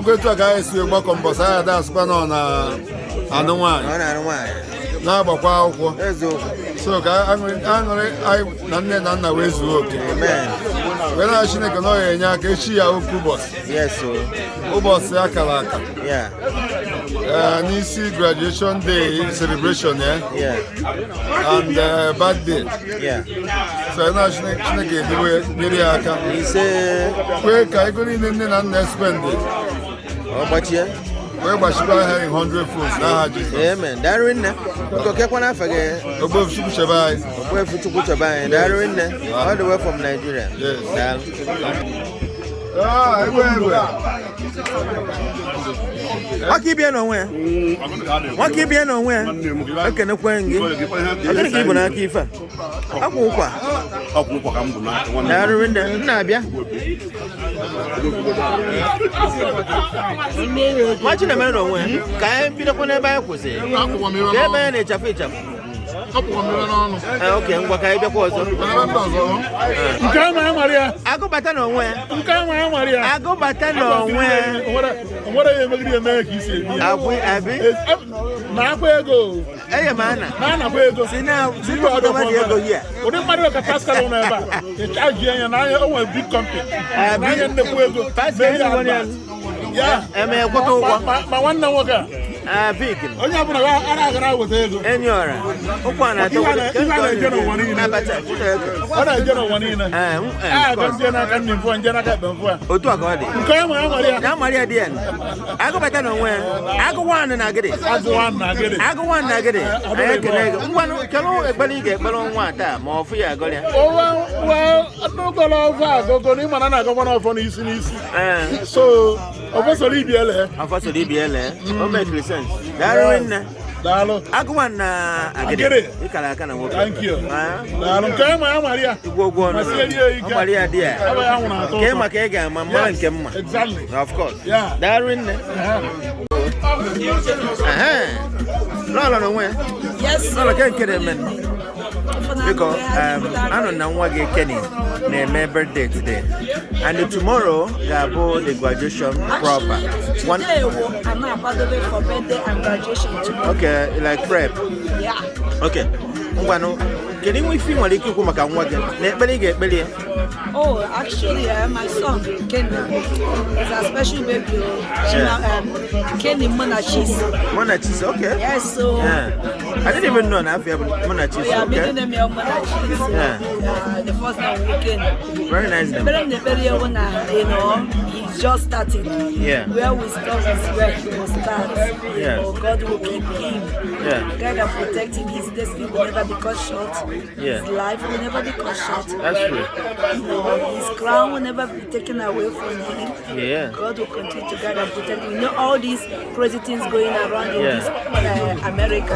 to a guy who work on Bossa, that's one on I don't want. Now, but so I'm none ways to work. Amen. When I should make a noise in Yakishi, yes, sir. Ubos Yakalaka. Yeah. Nisi graduation day celebration, yeah. And birthday. Yeah. So I'm not sure he said, quick, I go in and spend it. Oh, but yeah. Where was she having 100 foods? Amen. Darwin, Kokekwana forget. Ogbuefi Enyika, Darwin, all the way from Nigeria. Yes. What keep you nowhere? What keep you nowhere? I can acquaint you. I can keep on a keeper. Ukwa. Darwin, Nabia. Watching a man away. Can't be the one I was saying. Get man a chaffichap. Okay, ngwa ka ị bịakwa ọzọ. Nke ama Maria. Agụbata n'onwe ya. Nke ama Maria. Agụbata n'onwe ya. Nwere ya emegide eme ka isi ebi. Abi. Na akwa ego. Eye ma ana. Na akwa ego. Si ọdọba dị ego here. Ụdị mmadụ ka Pascal nọ ebe a. Ịchaji ya na anya o nwere big company. Na anya nnekwu ego. Ya. Eme kwụta ụgwọ. Ma nwanne nwoke a. Big. Onye ọbụla ara agara weta ego. Enyi ọra. Ụkwa na-atọ. Na-eje n'ụwa niile. Abacha. Ọ na-eje n'ụwa niile. Nje n'aka nne mfụ, nje n'aka ekpe mfụ a. Otu a ka ọ dị. Nke Maria. Na Maria dị ya. Agụbata n'onwe ya. Agụwan na agịdị. Agụwan na agịdị. Anyị ekele gị. Ngwanụ kelụ ekpere ị ga-ekpere nwa taa ma ọ fụ ya agọrọ ya. Ọnụgọrọ ọfọ agụgụ na ịmana na-agọkwa n'ọfọ n'isi n'isi. So ọfọ soro ibi ele. Ọfọ soro ibi ele. O mekiri sense. Daalụ nne. Daalụ. Agụwan na agịdị. Ịkara aka na nwoke. Thank you. Daalụ. Nke Maria. Igwe ụgwọ ọnụ. Ọ Maria dị ya. Nke maka ị ga-ama mma nke mma. Exactly. Of course. Daalụ nne. Lọlọ n'onwe ya. Yes. Lọlọ ke nke na-eme. Because anọ na nwa gị Kenny na-eme birthday today. And tomorrow ga-abụ the graduation proper. Today I'm not available for birthday and graduation tomorrow. Okay, like prep. Yeah. Okay. Ngwanụ, kedu nwe ife nwere ike ikwu maka nwa gị? Na ekpere ị ga-ekpere ya? Oh, actually, my son, Kenny, is a special baby. Kenny Monachis. Monachis, okay. Yes, so. Yeah. I didn't even know that Monachis. Yeah, okay. making them Monachis. Yeah. The first name, Kenny. Very nice name. He's just starting. Yeah. Where we stop is where he will start. Yes. So God will keep him. Yeah. God will protect him. His destiny will never be cut short. Yeah. His life will never be cut short. That's true. His crown will never be taken away from him. Yeah. God will continue to guide and protect him. You know all these crazy things going around in this America.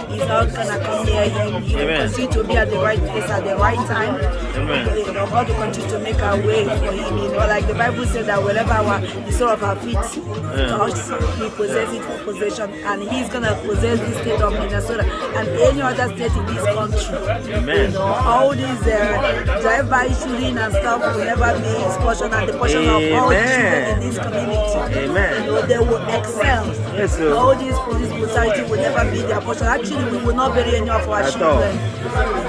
He's not gonna come near him. He will continue to be at the right place at the right time. Amen. You know, God will continue to make a way for him. You know, like the Bible said that wherever the sole of our feet touch, we possess it for possession, and he's gonna possess this state of Minnesota and any other state in this country. Amen. You know, all these drive-by shooting and stuff will never be his portion and the portion of all children in this community. Amen. You know, they will excel. Yes, sir. All these police brutality will never be their portion. Actually, we will not bury any of our children.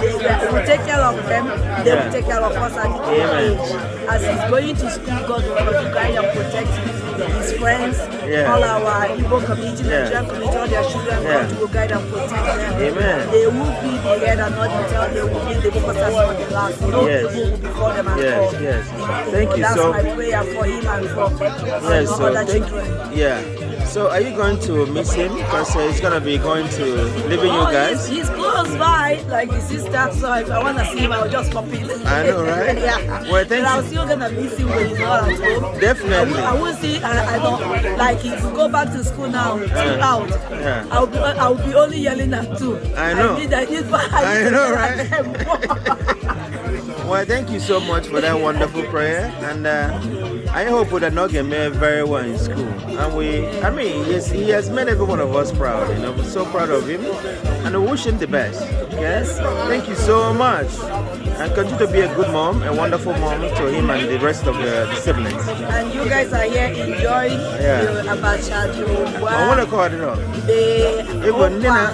We will take care of them. They will take care of us at the age. As he's going to school, God will guide and protect his friends, all our Igbo community, Nigerian community, all their children. God will guide and protect them. Amen. They will be the head and not the tail. They will be the focus and not the last. No evil will before them at all. Yes. Thank you. That's So my prayer for him and for so other children. Yeah. So are you going to miss him? Because he's going to be going to living you guys? He's close by, like his sister, so if I want to see him, I'll just pop in. I know, right? Yeah. Well, thank you. I'm still going to miss him when he's not at home. Definitely. I will see, I don't, like if you go back to school now, out, I'll be only yelling at two. I know. I know, right? Well, thank you so much for that wonderful prayer, and I hope that Noge made very well in school. And he has made every one of us proud. You know, we're so proud of him, and we wish him the best. Yes, thank you so much, and continue to be a good mom, a wonderful mom to him and the rest of the siblings. And you guys are here enjoying the Abacha, the Ugba. I want to call it up. The Ukwa,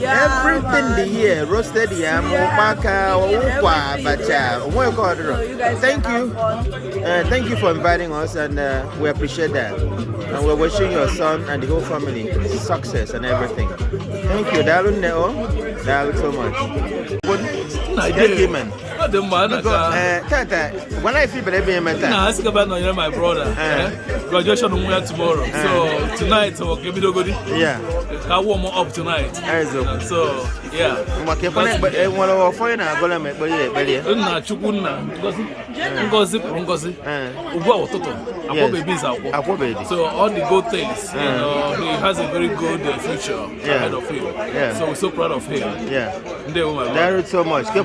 everything the year, roasted yam, Ukpaka, Ukwa, Abacha. I want to call it up. Thank you. Thank you for inviting us, and we appreciate that. And we're wishing your son and the whole family success and everything. Thank you, Dalun Neo. Dalun so much. Thank you, man. When I feel better, I ask about my brother. Graduation tomorrow. So tonight, we'll give me the goodie. Yeah. I warm up tonight. So yeah. So all the good things, you know, he has a very good future ahead of him. Yeah. So we're so proud of him. Yeah. That is so much. I'm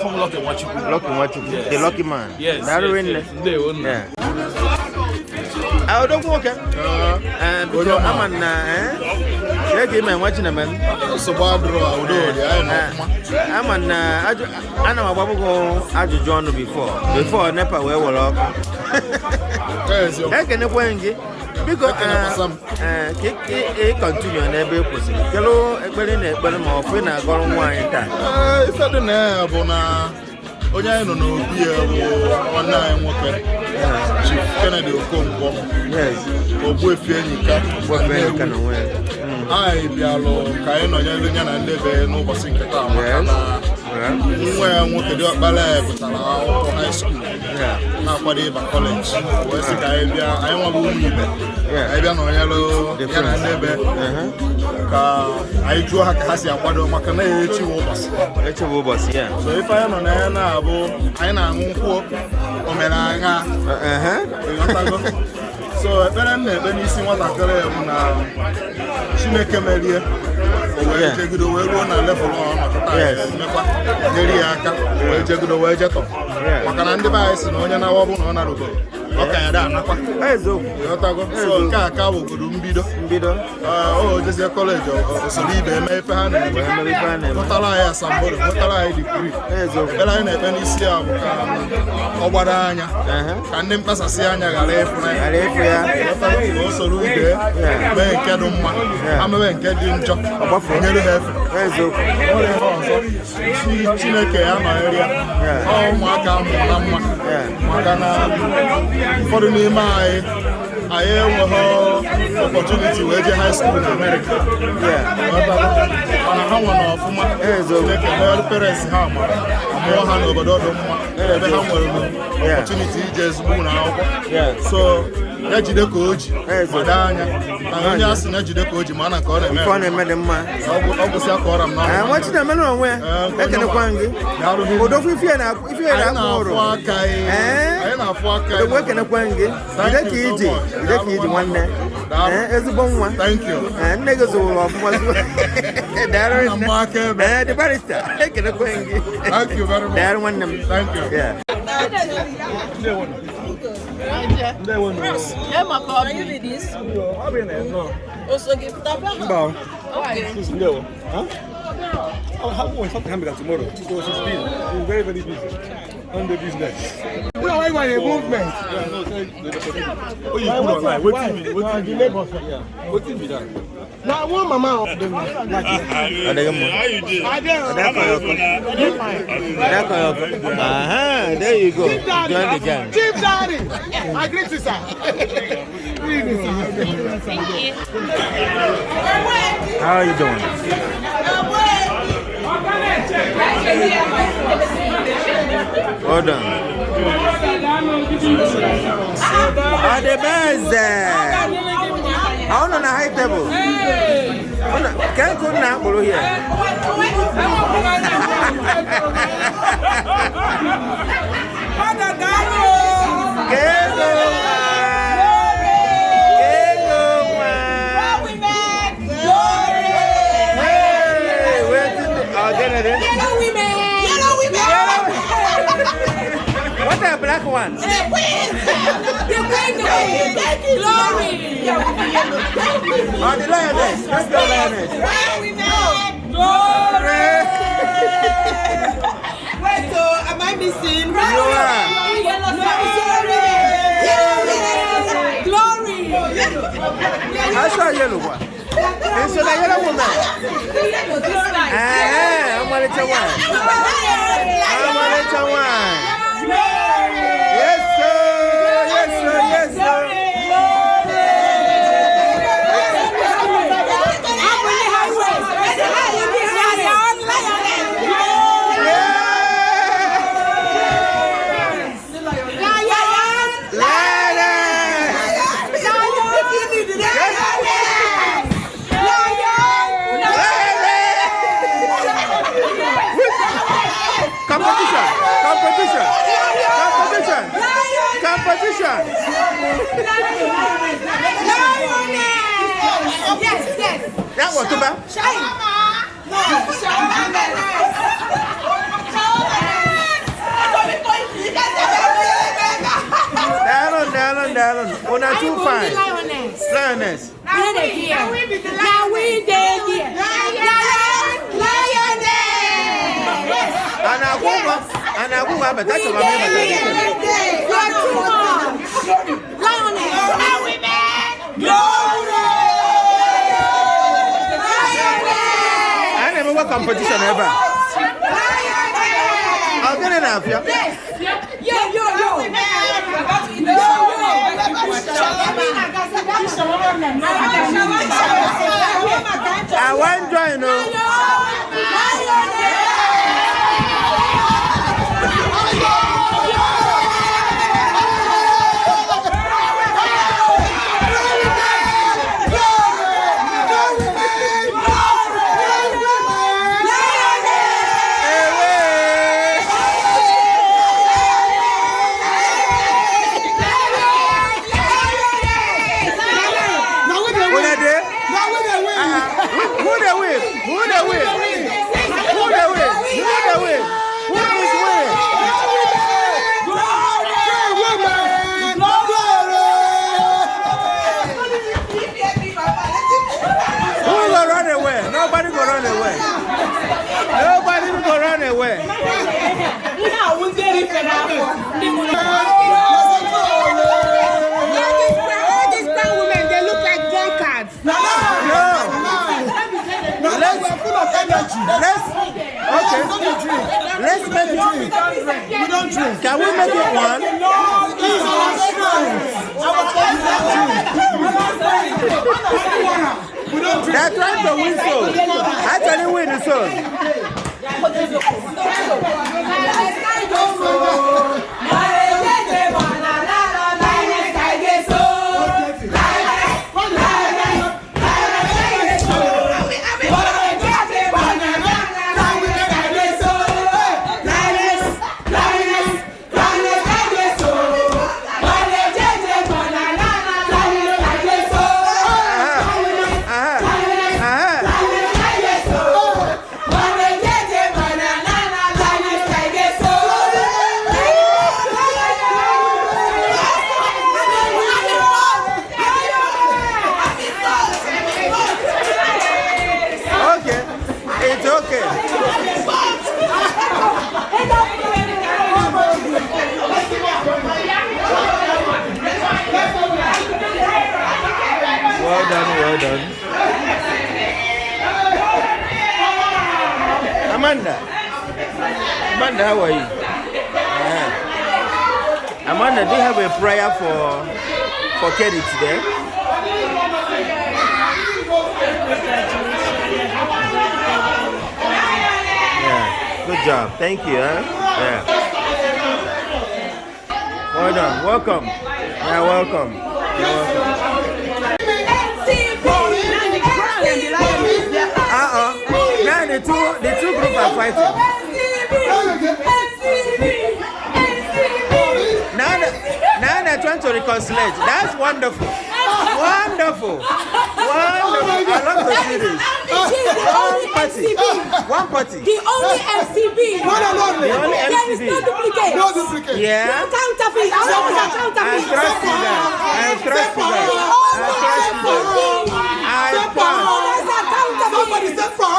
from Lucky Wachuku. The lucky man. Yes. Yeah. I don't walk. Because I'm Yeah, give me watching a man. So bad, I'm an I know about go I John before Nepa we were up. I can because continue on every person. Hello, everybody more friend I got on wine. If I don't know, Onya no be online worker. Chief Kennedy Okonkwo. Yes. Ogbuefi Enyika. Ogbuefi Enyika no we. Ai bialo kai no nya na ndebe no bosi nketa amaka. Nwa nwoke dị ọkpala gụtara akwụkwọ high school. Na-akwado ịba college. Wee sị ka anyị bịa anyị nwa bụ ụmụ ibe. Anyị bịa na onyelo ya na ndebe. Ka anyị jụọ ha ka ha si akwado maka na echiwe ụbọchị. Echiwe ụbọchị ya. So ife anyị nọ na ya na-abụ anyị na-aṅụ nkwụ omenala. So ekpere m na-ekpe n'isi nwatakịrị ya bụ na Chineke merie o wee jegido wee ruo na level ọ nọkọta ya emekwa nyere ya aka wee jegido wee jetọ maka na ndị be anyị si na onye na-awa bụ na ọ narugoro ọ ka ya da anakwa ịghọtago so nke a ka wụgoro mbido o jezie kọleji osoro ibe eme ife ha na-eme mụtara anyị asambodo mụtara anyị dikri ekpere anyị na-ekpe n'isi ya bụ ka ọ gbado anya ka ndị mkpasasị anya ghara ịfụ ya o soro ibe mee nke dị mma amewe nke dị njọ nyere ha efe nwere ihe ọzọ Chineke ya nọnyere ya ụmụaka amụrụ na mma maka na ụfọdụ n'ime anyị enweghị opportunity wee jee high school na America mana ha nwere ọfụma Chineke mere parents ha amụọ ha n'obodo dị mma ebe ha nwere opportunity ije ezigbo na akwụkwọ so ya jide ka o ji gbado anya na onye asị na jide ka o ji ma na ka ọ na-eme dị mma ọ gwụsị aka ọra m na nwachi na-eme n'onwe ya ekenekwa gị odokwu ife na-akwụ ọrụ anyị na-afụ aka odokwu ekenekwa gị ide ka iji nwanne ezigbo nwa nne gị zụrụ ọfụma dị barista ekenekwa gị daalụ nwanne m Can you read this? Also give Huh? How much something tomorrow? So she's busy. She's very, very busy on the business. No, I want a movement. Oh, you put online. What TV? What TV? What TV that? Now, one mama of them. There you go. Join the gang. Chief Daddy. I greet you, sir. Thank you. How are you doing? Hold on. The best. I want on a high table. Can't go now, below here. What are black ones? The queen! Glory! Oh, the lioness. Let's go, lioness. Glory! Wait, so am I missing? You are. Glory! I saw a yellow one. It's a yellow woman. I'm going to tell one. I'm going to tell one. Yes, sir. Yes, sir. Yes, sir. Competition. Yes. That was too bad. Down. Una too fine. Lioness. But that's what I never work competition ever. I'll get enough, yeah. I want to join, Let's make it. We don't drink. Can we make it one? They're trying to win soul. Actually win the soul. Well done. Amanda, how are you? Amanda, do you have a prayer for Kennedy today? Yeah, good job. Thank you. Yeah. Well done. Welcome. Yeah, welcome. You're welcome. Now the two groups are fighting. Now they're trying to reconcile. That's wonderful. Wonderful. I love to see this. One party. The only MCB. The only There is no duplicate. No duplicate. Yeah. No counterfeit. I trust you guys. Somebody said for her.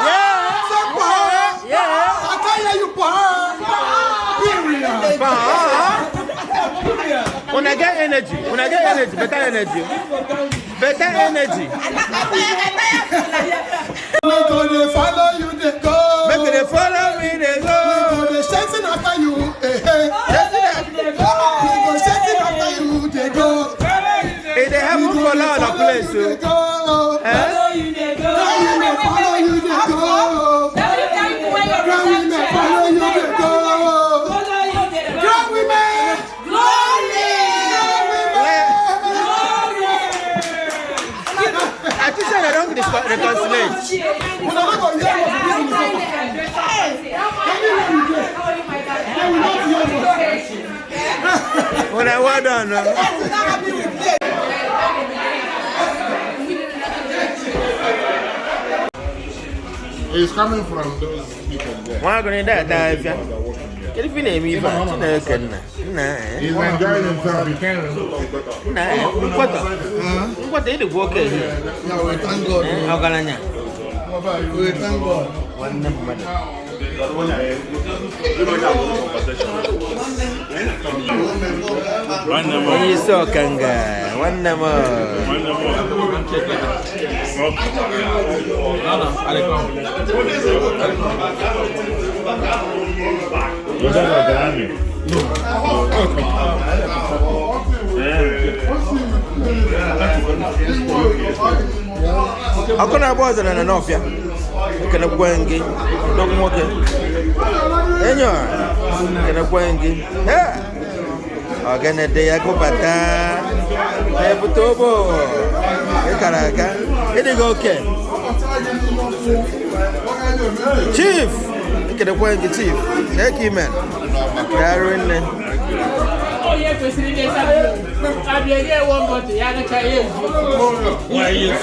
Yeah. Said for her. Yeah. I can't hear you for her. Period. When I get energy, better energy. We're gonna follow you, they go. Make they follow me, they go. We're gonna chasing after you, We're gonna chasing after you, they go. Hey, they have to follow the place, so. Follow you, they go. Follow you, they go. Reconciliate. Well done. It's coming from those people there. Why going to that? Get if you name me, but nah. He's enjoying himself. He can't. What they do work here? No, we thank God. How can I? We thank God. One number. When you saw Kanga, one number. How can I bother than enough? Yeah, can I go and get don't walk it. Enyor, can I go and get? Yeah, again a day I go back. Nebutobo, Ekaraka, it okay. Chief, can I go and get chief? Thank you, man. Darren. Oh, yeah, President. I'm here one more thing. I can't hear you.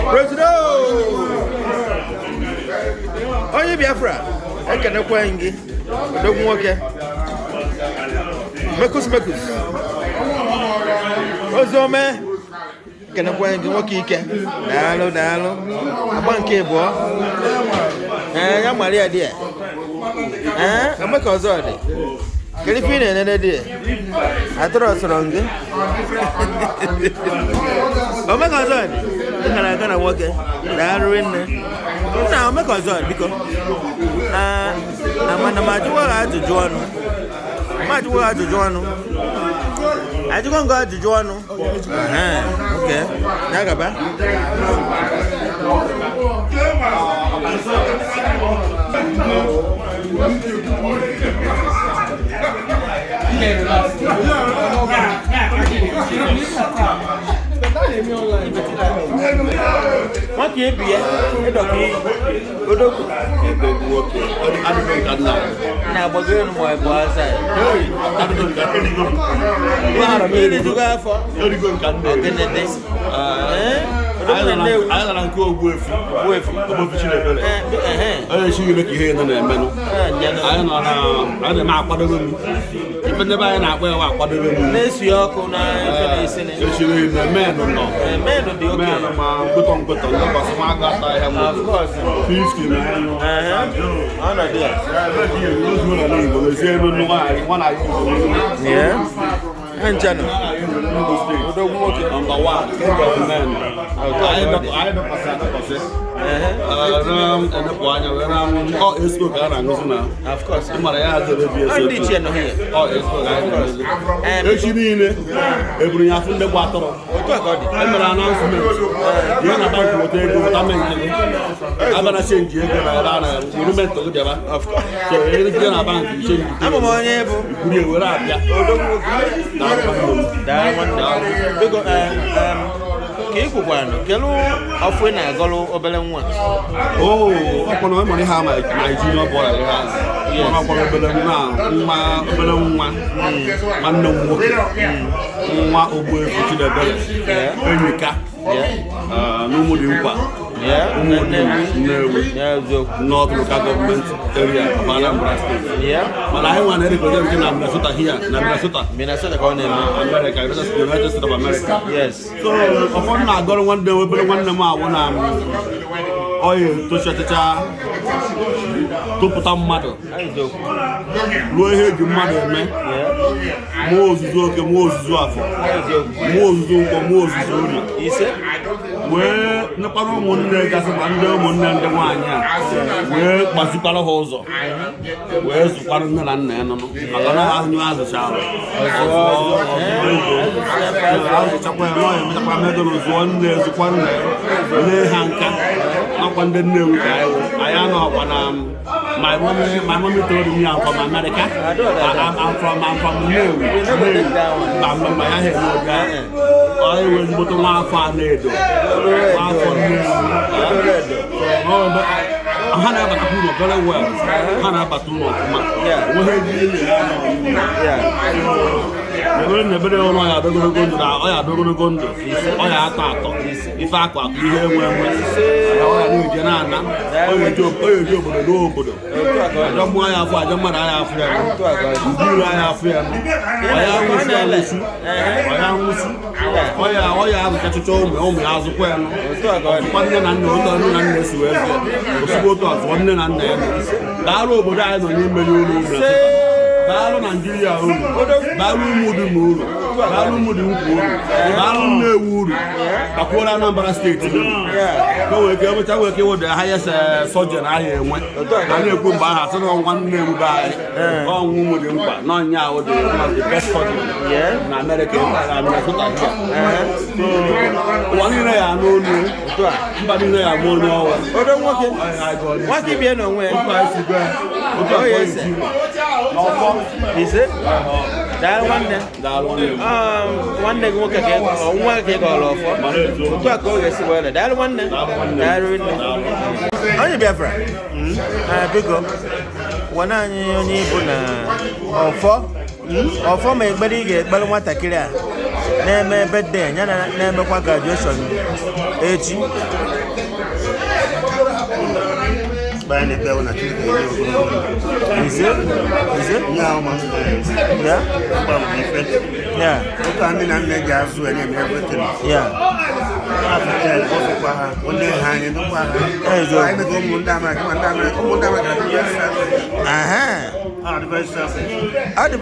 President! Oh, you Biafra. I can't go and get. Don't walk here. Mekus. Ozome. Can I go and get what you can? Dalo. A bank boy. I'm Maria, dear. I'm a cousin. Can you feel another day? I thought I was wrong. Oh, my cousin. I'm going to work it. Now, my cousin, because I'm on the Majua to join. Majua to join. I don't go to join. Okay. Nagaba. What you be? Now, but you're my boss. I don't go with she look here in the menu. I don't know. I don't know what the room. Even the man out where what the room. Let's see your corner. She will be a man or not. A man of the man of my good on. Of course, 50 man. Yeah. And channel. Number one, man. I don't of course. I'm here. Oh, it's and she mean every after the water. I'm an announcement. You're not going to take I'm going to change you. Of course. So, I'm a man. Kelu ofwe golo obele nwa. Oh, okono e money ha my junior boy has. Yes. Okono obele nwa, obele nwa. Manno nwoke. Nwa Ogbuefi Enyika. Yeah. No more Ukwa. Yeah. North local government area of Anambra State. Yeah. But I want to represent Minnesota here. Minnesota America, United States of America. Yes. So, upon I got one day, we put one oil to shut it out. To put on mother. Low head, you mother, man. Moses, Moses, he said, where no one doesn't under one and the one. Where Basipala Hoso? Where's the one and I don't know how you as a child. My mommy told me I'm from America. I'm from New. I was but one family. Very well. ebere na ebere ụlọ ya adogologo ndụ na ọ ya adogologo ndụ ọ ya atọ atọ ife akụ akụ ihe enwe enwe ọ ya na-eje na-ana ọ ya eji obodo n'obodo ajọ mmụọ ya afụ ajọ mmadụ anya afụ ya ndị iro anya afụ ya ọ ya nwụsị anwụsị ọ ya azụchachụcha ụmụ ya azụkwa ya ọkwa nne na nna otu nne na nna esi wee zụọ osigbo otu azụọ nne na nna ya daalụ obodo anyị nọ n'imeri ụlọ ugwu daalụ Naijiria uru daalụ ụmụdị na uru daalụ ụmụdị nkwu uru daalụ Nnewi uru takwuola Anambra steeti ka wee ka emecha wee ka ịwụda highest surgeon ahịa enwe a na-ekwu mgbe ahụ asị na ọnwa Nnewi be anyị ọnwụ ụmụdị mkpa n'ọnya ahụ dị the best surgeon na America ụwa niile ya anụ olu mba niile ya ama onye ọwa nwoke bie n'onwe ise daalụ nwanne nwanne gị nwoke ka nwa ka ị gọrọ ọfọ otu a ka ọ ga-esi were daalụ nwanne daalụ nne onye Biafra biko gwana anyị onye ibu na ọfọ ma ekpere ị ga-ekpere nwatakịrị a na-eme birthday ya na-emekwa graduation echi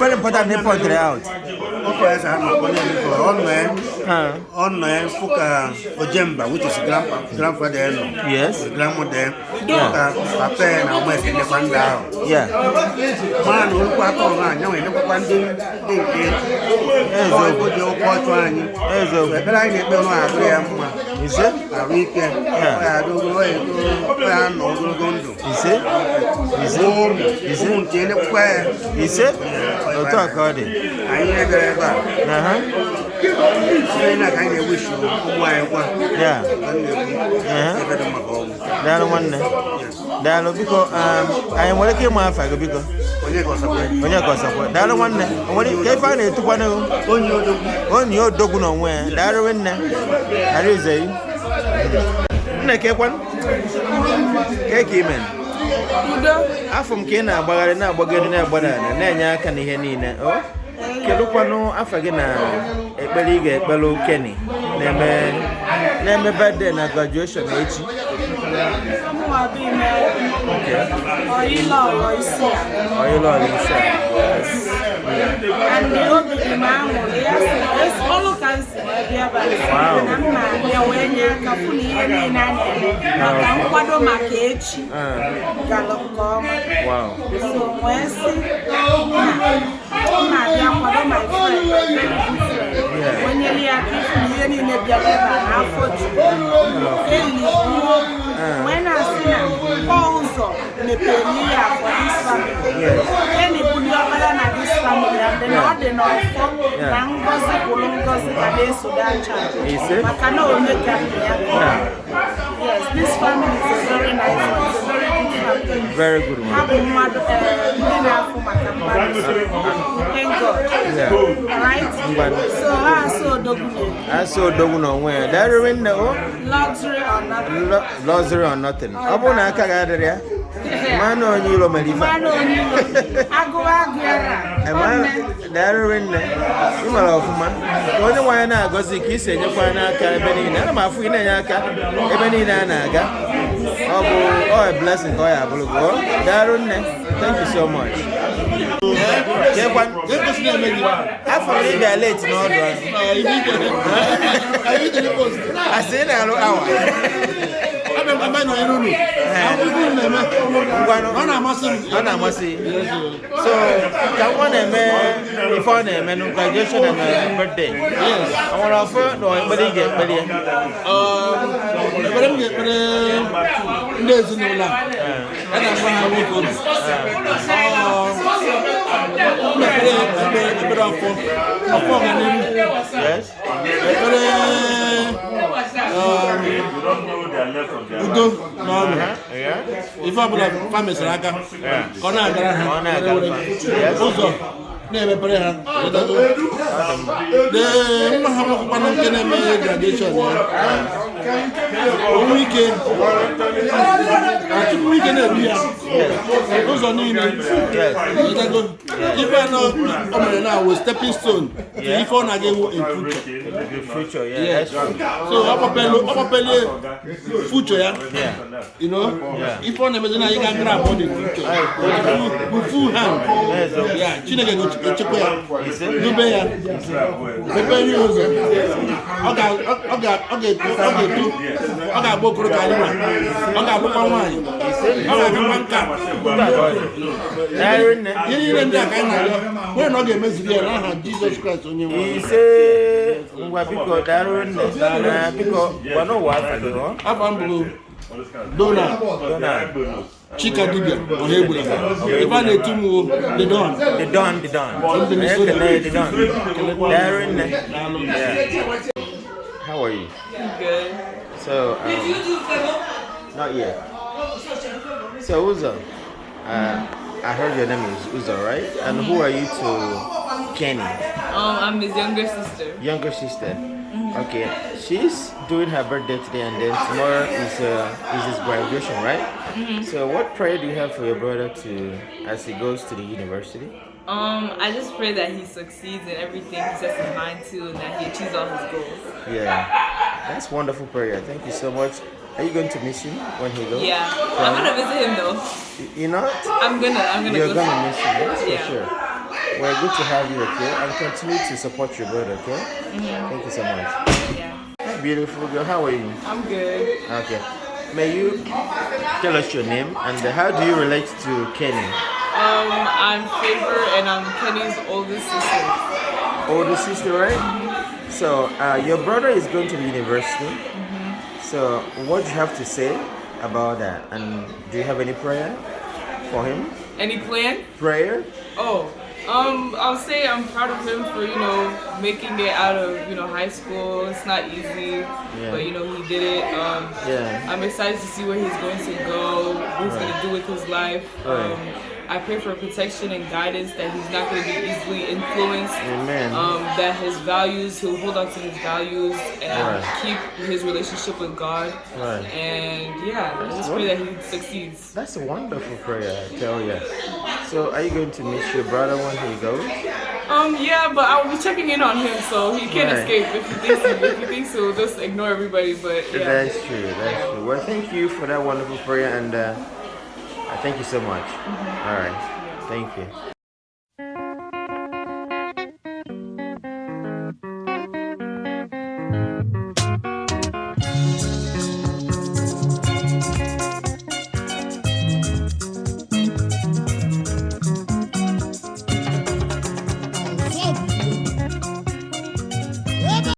very important they point out. Ojemba, which is grandfather, yes, grandmother, papa and our mess in the Panda. Yeah. Man, who got all right, no, and never one thing. Is it? A weekend. I don't know. Is it? Is it? Is it? Talk about it. I never. I wish you yeah. That one. That because I am working my fag because when you go support that one. When you can find it to one on your dog no where that one. That is a cake one. Cake man. Afum Kena Bagarina Bagarina Badana, Nanya Kanihanina. Oh, Kelupano Afagina, Ebeliga, Bello Kenny, name birthday na graduation age. LOLO Isi Aku. And the other man, yes, all kinds of wow. When I see also the penny for this family, any good at this family, and then all the North, I cannot make that. Yes, this family is a very nice one. It's a very good family. Very good one. Thank God. Right? So I saw Doguno where there is no luxury or nothing. Luxury or nothing. Abuna Kagaria. Mano Nilo Medifa. Mano Nilo. Aguagera. There is no man. Only one I go see kiss and you find out Benina. I'm a free Naka. Ebenina Naga. Oh, a blessing. Thank you so much. I late no I say now hour. So can one before the graduation and birthday? Yes. I want to offer no anybody get yes. If I would have famous Raka, Kona, yes, never prayer. Mma ha akwụkwọ nke na-eme graduation onwe ike achụpụ ike na-ebu ya ụzọ niile ife anọ o mere na wo stepping stone to ife ọ na-aga ewu in future. So ọ kpọpele future ya, you know, ife ọ na-emezi na anyị ga-agara abụọ the future with full hand. Chineke ga-echekwa ya, dube ya, mepee ihe ụzọ. Ọ ga-agba okoro ka anyị nwa, ọ ga-abụkwa nwaanyị, ọ ga-agakwa nka. Ihe niile ndị a ka anyị na-arịọ nwere na ọ ga-emeziri ya n'aha Jizọs Kraịst onye nwe. Ngwa biko daalụ nne, biko gwa n'ụwa afa gị hụ. Afa m bụ Donald Chika Dibia ọha egbula ebe a na-etu m The Don. Daalụ nne. How are you? Good. So, not yet. So, Uzo, I heard your name is Uzo, right? And who are you to Kenny? I'm his younger sister. Younger sister. Okay. She's doing her birthday today, and then tomorrow is his graduation, right? So, what prayer do you have for your brother as he goes to the university? I just pray that he succeeds in everything he sets his mind to and that he achieves all his goals. Yeah, that's wonderful prayer. Thank you so much. Are you going to miss him when he goes? Yeah, I'm gonna visit him though. You know? I'm gonna. You're gonna miss him, that's Yeah. for sure. Well, good to have you, okay? And continue to support your brother, okay? Thank you so much. Yeah. Beautiful girl, how are you? I'm good. Okay. May you tell us your name and how do you relate to Kenny? I'm Favor and I'm Kenny's oldest sister. Oldest sister, right? So, your brother is going to the university. So, what do you have to say about that? And do you have any prayer for him? Any plan? Prayer? Oh, I'll say I'm proud of him for, making it out of, high school. It's not easy, but, he did it. I'm excited to see where he's going to go, what he's going to do with his life. I pray for protection and guidance, that he's not going to be easily influenced. Amen. That his values, he'll hold on to his values and keep his relationship with God. And I just pray that he succeeds. That's a wonderful prayer, I tell you. So, are you going to miss your brother when he goes? Yeah, but I'll be checking in on him, so he can't escape if he thinks he'll just ignore everybody. But yeah. That's true. Well, thank you for that wonderful prayer, and thank you so much. All right. Thank you.